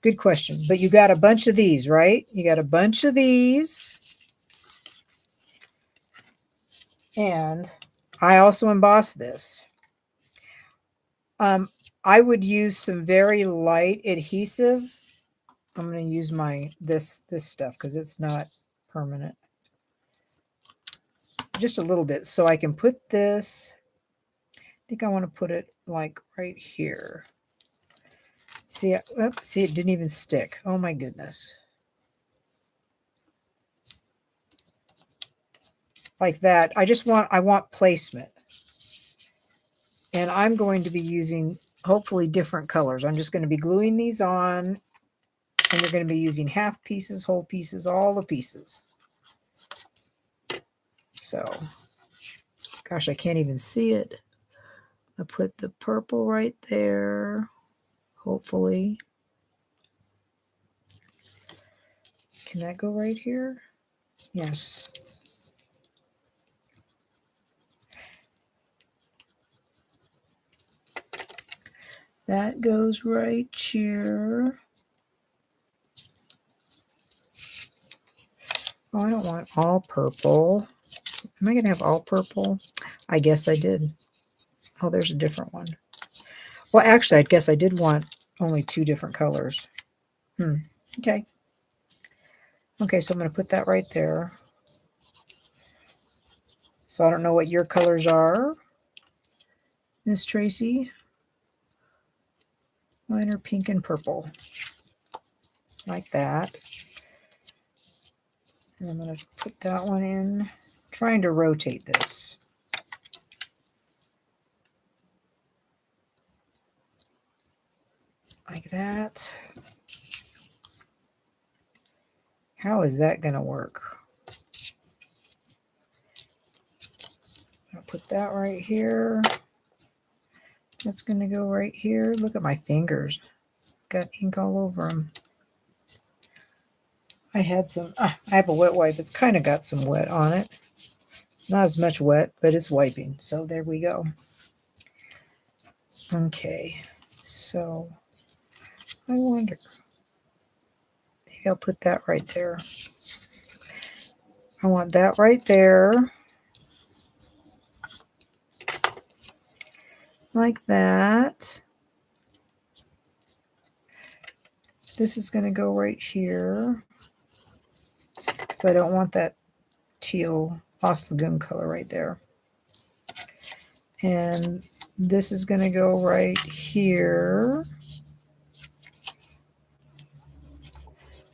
Good question. But you got a bunch of these, right? You got a bunch of these. And I also embossed this. I would use some very light adhesive. I'm going to use this stuff because it's not permanent. Just a little bit, so I can put this. I think I want to put it like right here. See, it didn't even stick. Oh my goodness. Like that. I want placement. And I'm going to be using hopefully different colors. I'm just going to be gluing these on, and you're going to be using half pieces, whole pieces, all the pieces. So, gosh, I can't even see it. I put the purple right there, hopefully. Can that go right here? Yes. That goes right here. Oh, I don't want all purple. Am I going to have all purple? I guess I did. Oh, there's a different one. Well, actually, I guess I did want only 2 different colors. Okay. Okay, so I'm going to put that right there. So I don't know what your colors are, Miss Tracy. Mine are pink and purple, like that. And I'm going to put that one in, trying to rotate this. Like that. How is that going to work? I'll put that right here. That's going to go right here. Look at my fingers. Got ink all over them. I had some, I have a wet wipe. It's kind of got some wet on it. Not as much wet, but it's wiping. So there we go. Okay, so I wonder, maybe I'll put that right there. I want that right there. Like that. This is going to go right here. So I don't want that teal Lost Lagoon color right there. And this is going to go right here.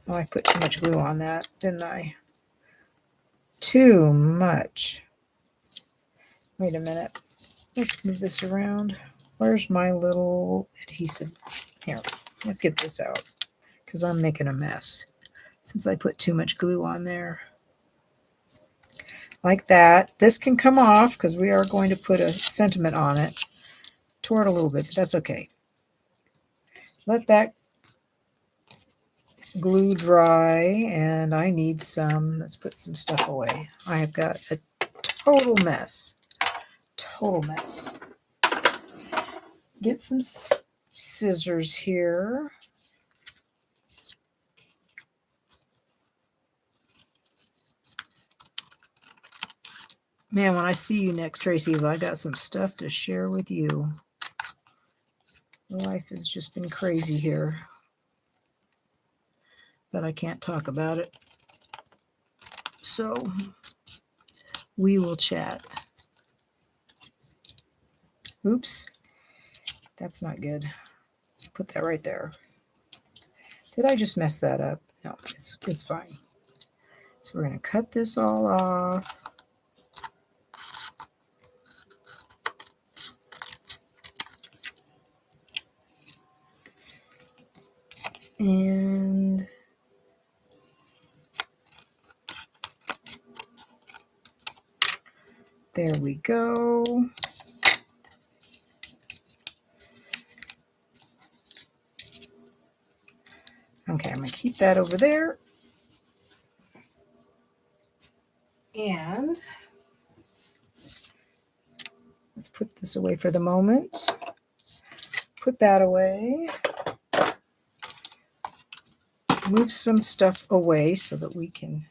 Oh, I put too much glue on that, didn't I? Too much. Wait a minute. Let's move this around. Where's my little adhesive? Here, let's get this out because I'm making a mess since I put too much glue on there. Like that. This can come off because we are going to put a sentiment on it. Tore it a little bit, but that's okay. Let that glue dry, and I need some. Let's put some stuff away. I have got a total mess. Total mess. Get some scissors here. Man, when I see you next, Tracy, I got some stuff to share with you. Life has just been crazy here, but I can't talk about it. So we will chat. Oops, that's not good. Put that right there. Did I just mess that up? No, it's fine. So we're going to cut this all off. And there we go. Okay, I'm going to keep that over there. And let's put this away for the moment. Put that away. Move some stuff away so that we can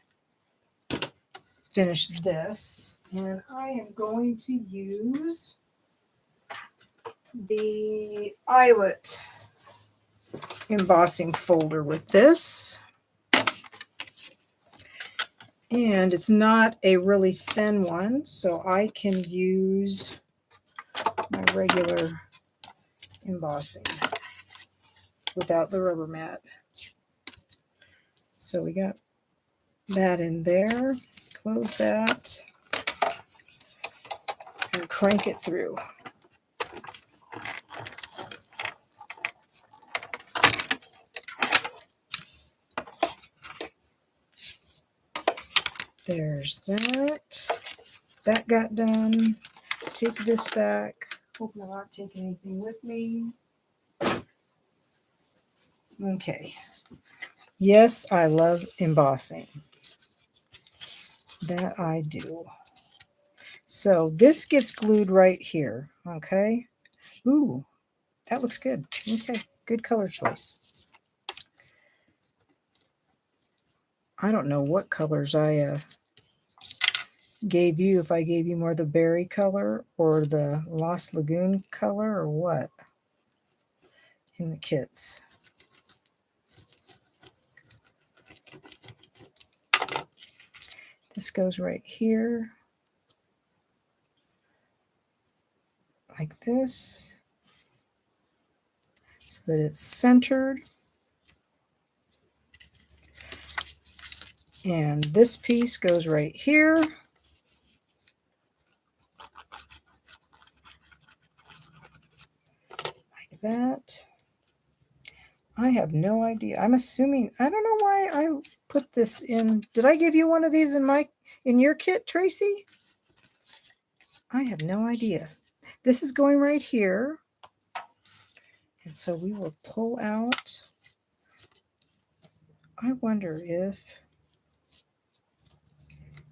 finish this. And I am going to use the eyelet embossing folder with this. And it's not a really thin one, so I can use my regular embossing without the rubber mat. So we got that in there. Close that and crank it through. There's that. That got done. Take this back. Hope I'm not taking anything with me. Okay. Yes, I love embossing. That I do. So this gets glued right here. Okay. Ooh, that looks good. Okay, good color choice. I don't know what colors I gave you, if I gave you more the berry color or the Lost Lagoon color or what in the kits. This goes right here like this so that it's centered. And this piece goes right here. Like that. I have no idea. I'm assuming, I don't know why I put this in. Did I give you one of these in your kit, Tracy? I have no idea. This is going right here. And so we will pull out. I wonder if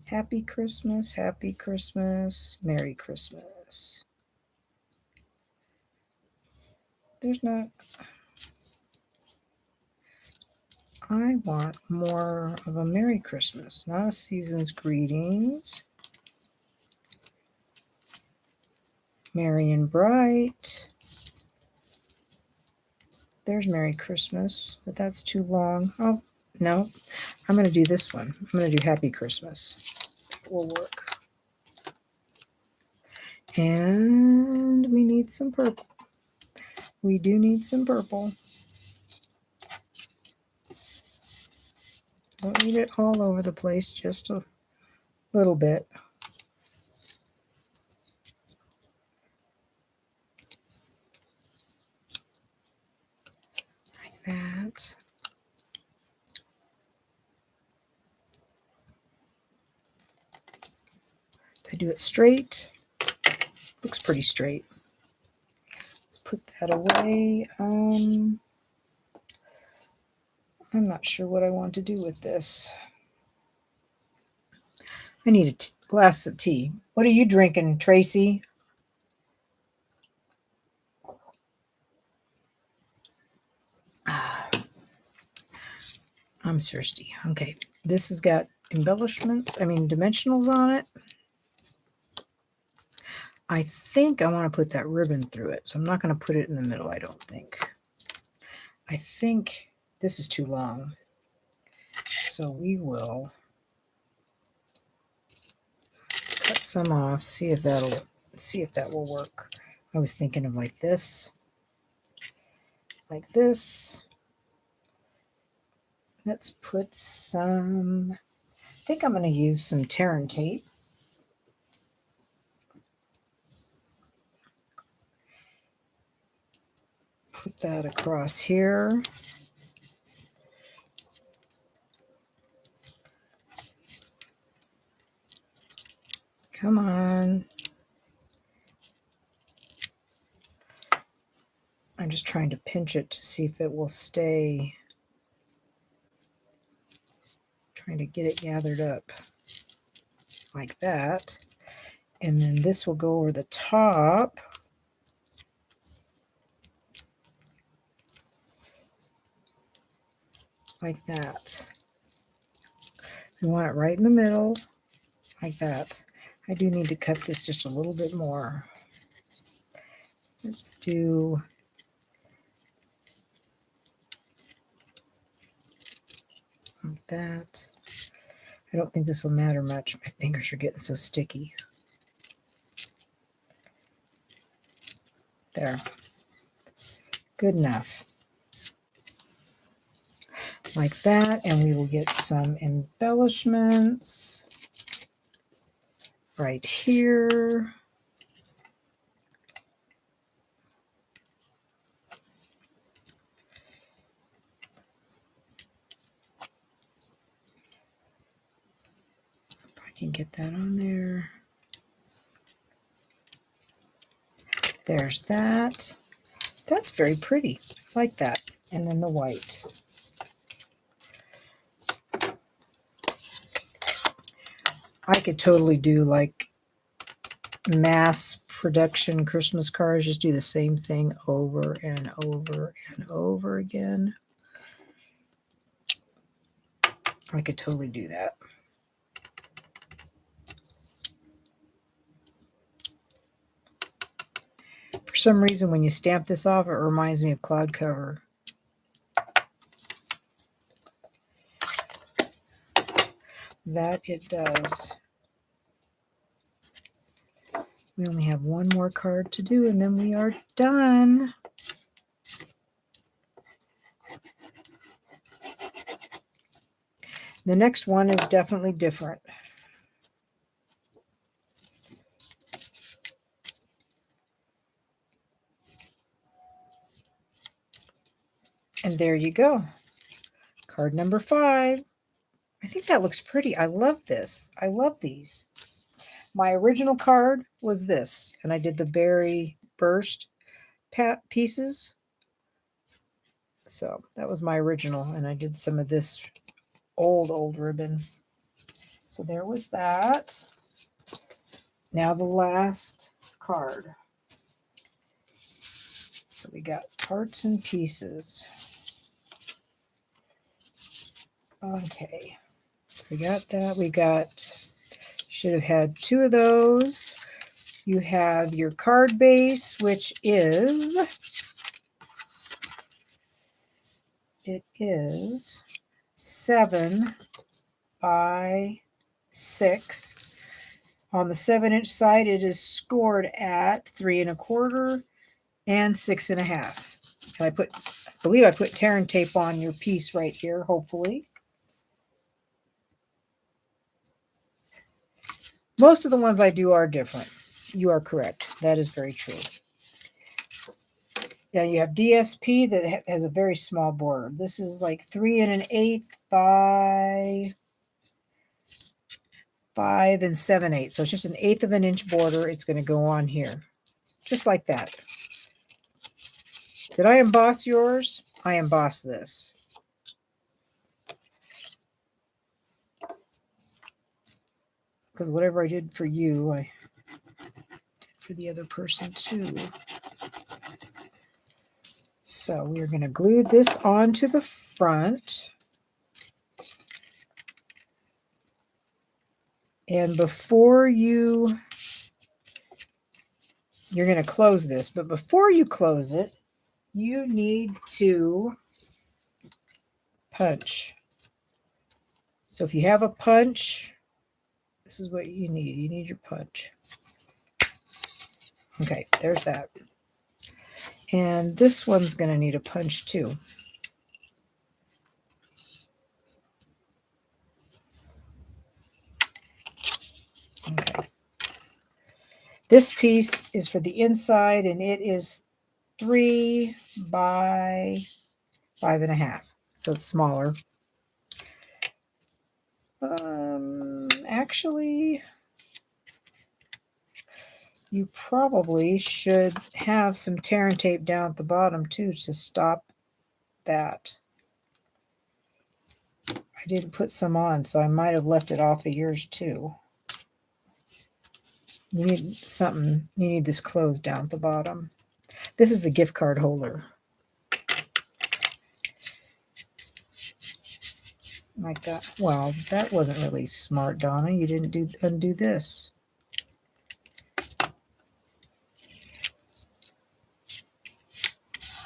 Happy Christmas, Merry Christmas. There's not. I want more of a Merry Christmas, not a season's greetings. Merry and bright. There's Merry Christmas, but that's too long. Oh, no. I'm going to do this one. I'm going to do Happy Christmas. It will work. And we need some purple. We do need some purple. Don't need it all over the place, just a little bit. Like that. I do it straight. Looks pretty straight. Let's put that away. I'm not sure what I want to do with this. I need a glass of tea. What are you drinking, Tracy? I'm thirsty. Okay, this has got dimensionals on it. I think I want to put that ribbon through it, so I'm not going to put it in the middle, I don't think. I think this is too long, so we will cut some off, see if that will work. I was thinking of like this. Let's put some, I think I'm going to use some Terran tape. Put that across here. Come on. I'm just trying to pinch it to see if it will stay. Trying to get it gathered up like that. And then this will go over the top. Like that. We want it right in the middle. Like that. I do need to cut this just a little bit more. Let's do like that. I don't think this will matter much. My fingers are getting so sticky. There. Good enough. Like that. And we will get some embellishments right here. get that on there. There's that. That's very pretty. I like that. And then the white. I could totally do like mass production Christmas cards. Just do the same thing over and over and over again. I could totally do that. For some reason, when you stamp this off, it reminds me of cloud cover. That it does. We only have one more card to do, and then we are done. The next one is definitely different. And there you go. Card number 5. I think that looks pretty. I love this. I love these. My original card was this, and I did the berry burst pieces. So that was my original, and I did some of this old ribbon. So there was that. Now the last card. So we got parts and pieces. Okay. We got that. We got, should have had 2 of those. You have your card base, which is, it is 7 by 6. On the 7-inch side, it is scored at 3 1/4 and 6 1/2. And I believe I put tear and tape on your piece right here, hopefully. Most of the ones I do are different. You are correct. That is very true. Now you have DSP that has a very small border. This is like 3 1/8 by 5 7/8. So it's just 1/8 of an inch border. It's going to go on here. Just like that. Did I emboss yours? I embossed this. Because whatever I did for you, I did for the other person too. So we're going to glue this onto the front. And before you're going to close this, but before you close it, you need to punch. So if you have a punch, this is what you need. You need your punch. Okay, there's that. And this one's going to need a punch too. Okay. This piece is for the inside, and it is 3 by 5 1/2. So it's smaller. Actually, you probably should have some tear and tape down at the bottom too to stop that. I didn't put some on, so I might have left it off of yours too. You need something, you need this closed down at the bottom. This is a gift card holder. Like that. Well, that wasn't really smart, Donna. You didn't undo this.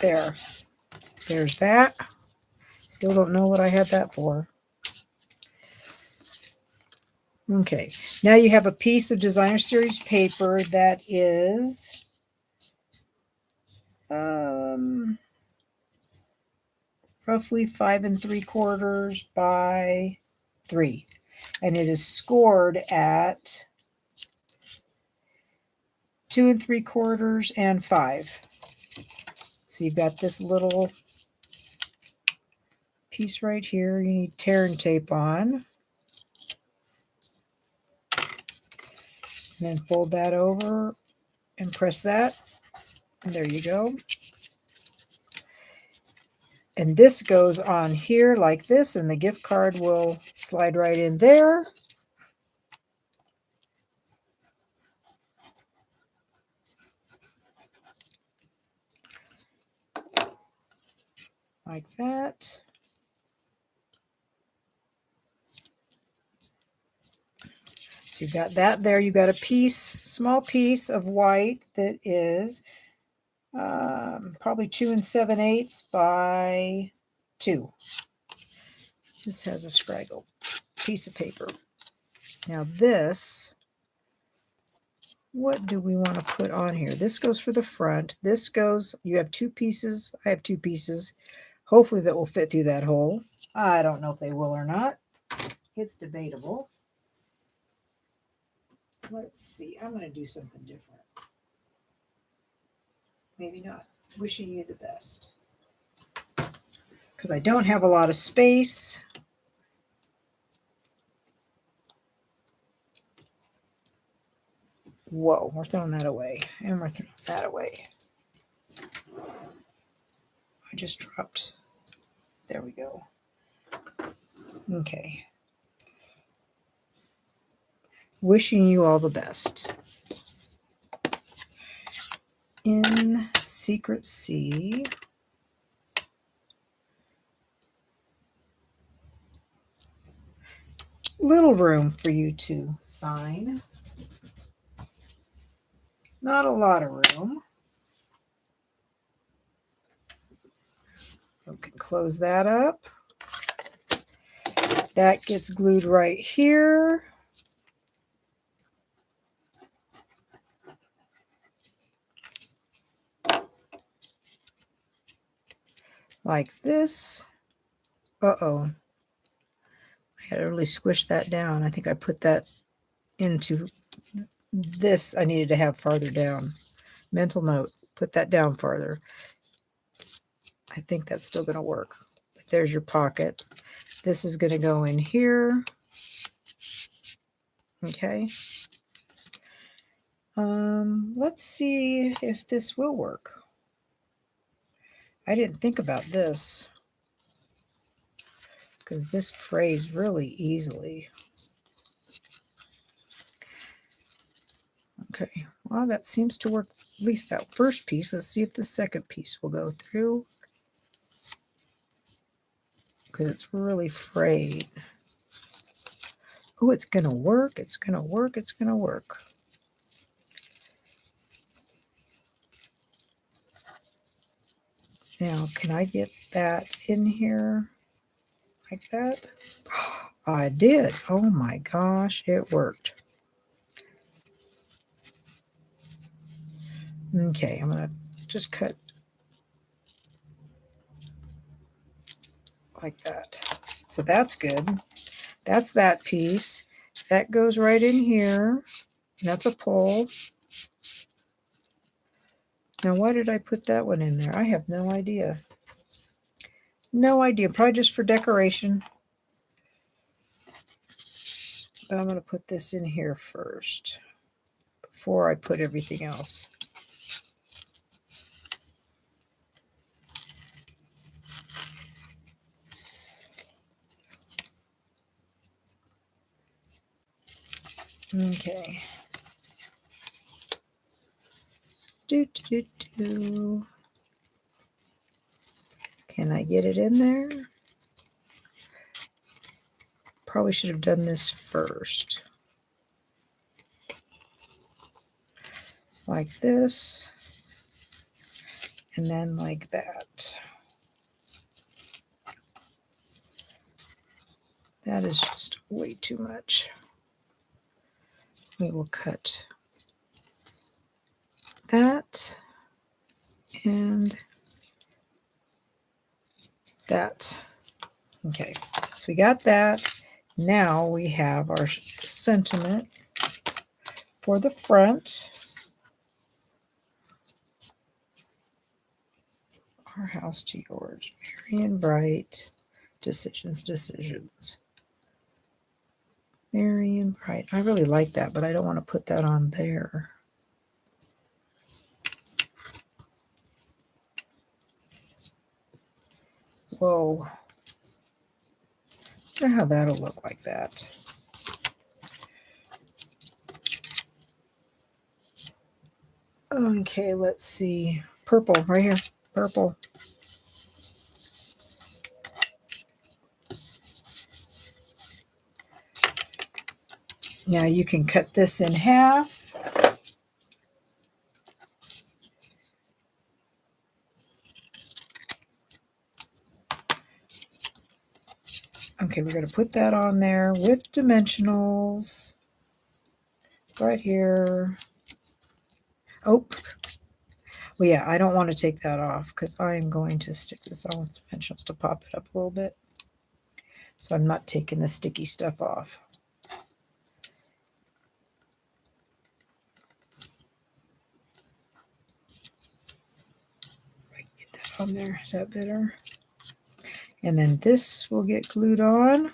There. There's that. Still don't know what I had that for. Okay. Now you have a piece of Designer Series paper that is roughly 5 3/4 by 3. And it is scored at 2 3/4 and 5. So you've got this little piece right here. You need tear and tape on. And then fold that over and press that. And there you go. And this goes on here like this, and the gift card will slide right in there. Like that. So you've got that there. You've got a piece, small piece of white that is probably 2 7/8 by 2. This has a scraggle piece of paper. Now this, what do we want to put on here? This goes for the front. This goes, you have 2 pieces. I have 2 pieces. Hopefully that will fit through that hole. I don't know if they will or not. It's debatable. Let's see. I'm going to do something different. Maybe not. Wishing you the best. Because I don't have a lot of space. Whoa, we're throwing that away. And we're throwing that away. I just dropped. There we go. Okay. Wishing you all the best. In Secret C. Little room for you to sign. Not a lot of room. We can close that up. That gets glued right here. Like this. Uh-oh. I had to really squish that down. I think I put that into this. I needed to have farther down. Mental note, put that down farther. I think that's still going to work. But there's your pocket. This is going to go in here. Okay. Let's see if this will work. I didn't think about this because this frays really easily. Okay, well, that seems to work, at least that first piece. Let's see if the second piece will go through because it's really frayed. Oh, it's going to work. It's going to work. It's going to work. Now, can I get that in here like that? I did. Oh my gosh, it worked. Okay, I'm going to just cut like that. So that's good. That's that piece. That goes right in here. That's a pull. Now, why did I put that one in there? I have no idea. No idea. Probably just for decoration. But I'm going to put this in here first before I put everything else. Okay. Do. Can I get it in there? Probably should have done this first. Like this. And then like that. That is just way too much. We will cut that and that. Okay, so we got that. Now we have our sentiment for the front. Our house to yours. Merry and bright. Decisions, decisions. Merry and bright. I really like that, but I don't want to put that on there. Whoa. I wonder how that'll look like that. Okay, let's see. Purple, right here. Purple. Now you can cut this in half. Okay, we're going to put that on there with dimensionals. Right here. Oh, well, yeah, I don't want to take that off because I am going to stick this on with dimensionals to pop it up a little bit. So I'm not taking the sticky stuff off. Get that on there. Is that better? And then this will get glued on.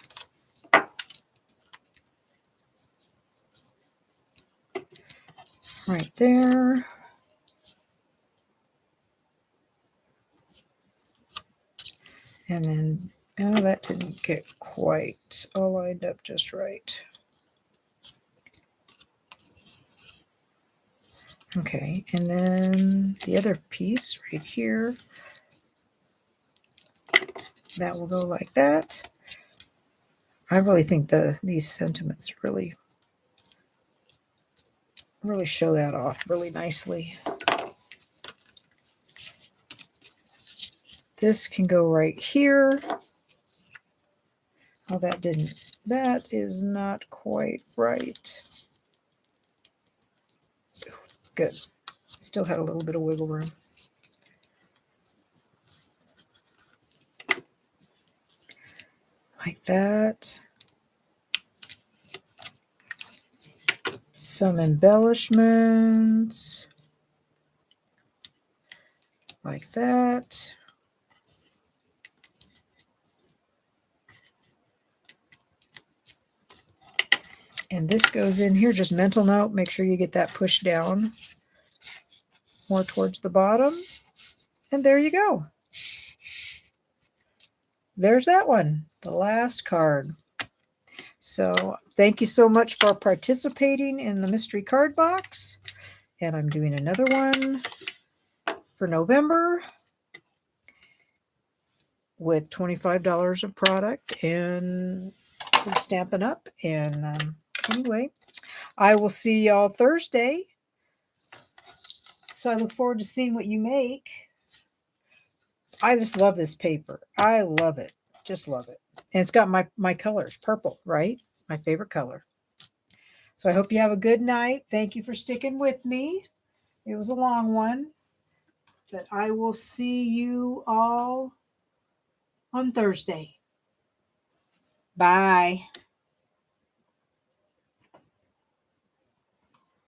Right there. And then, oh, that didn't get quite all lined up just right. Okay, and then the other piece right here, that will go like that. I really think these sentiments really show that off really nicely. This can go right here. Oh, that is not quite right. Good. Still had a little bit of wiggle room. Like that. Some embellishments. Like that. And this goes in here, just mental note, make sure you get that pushed down more towards the bottom. And there you go. There's that one, the last card. So thank you so much for participating in the mystery card box. And I'm doing another one for November with $25 of product and Stampin' Up. And anyway, I will see y'all Thursday. So I look forward to seeing what you make. I just love this paper. I love it. Just love it. And it's got my colors, purple, right? My favorite color. So I hope you have a good night. Thank you for sticking with me. It was a long one. But I will see you all on Thursday. Bye.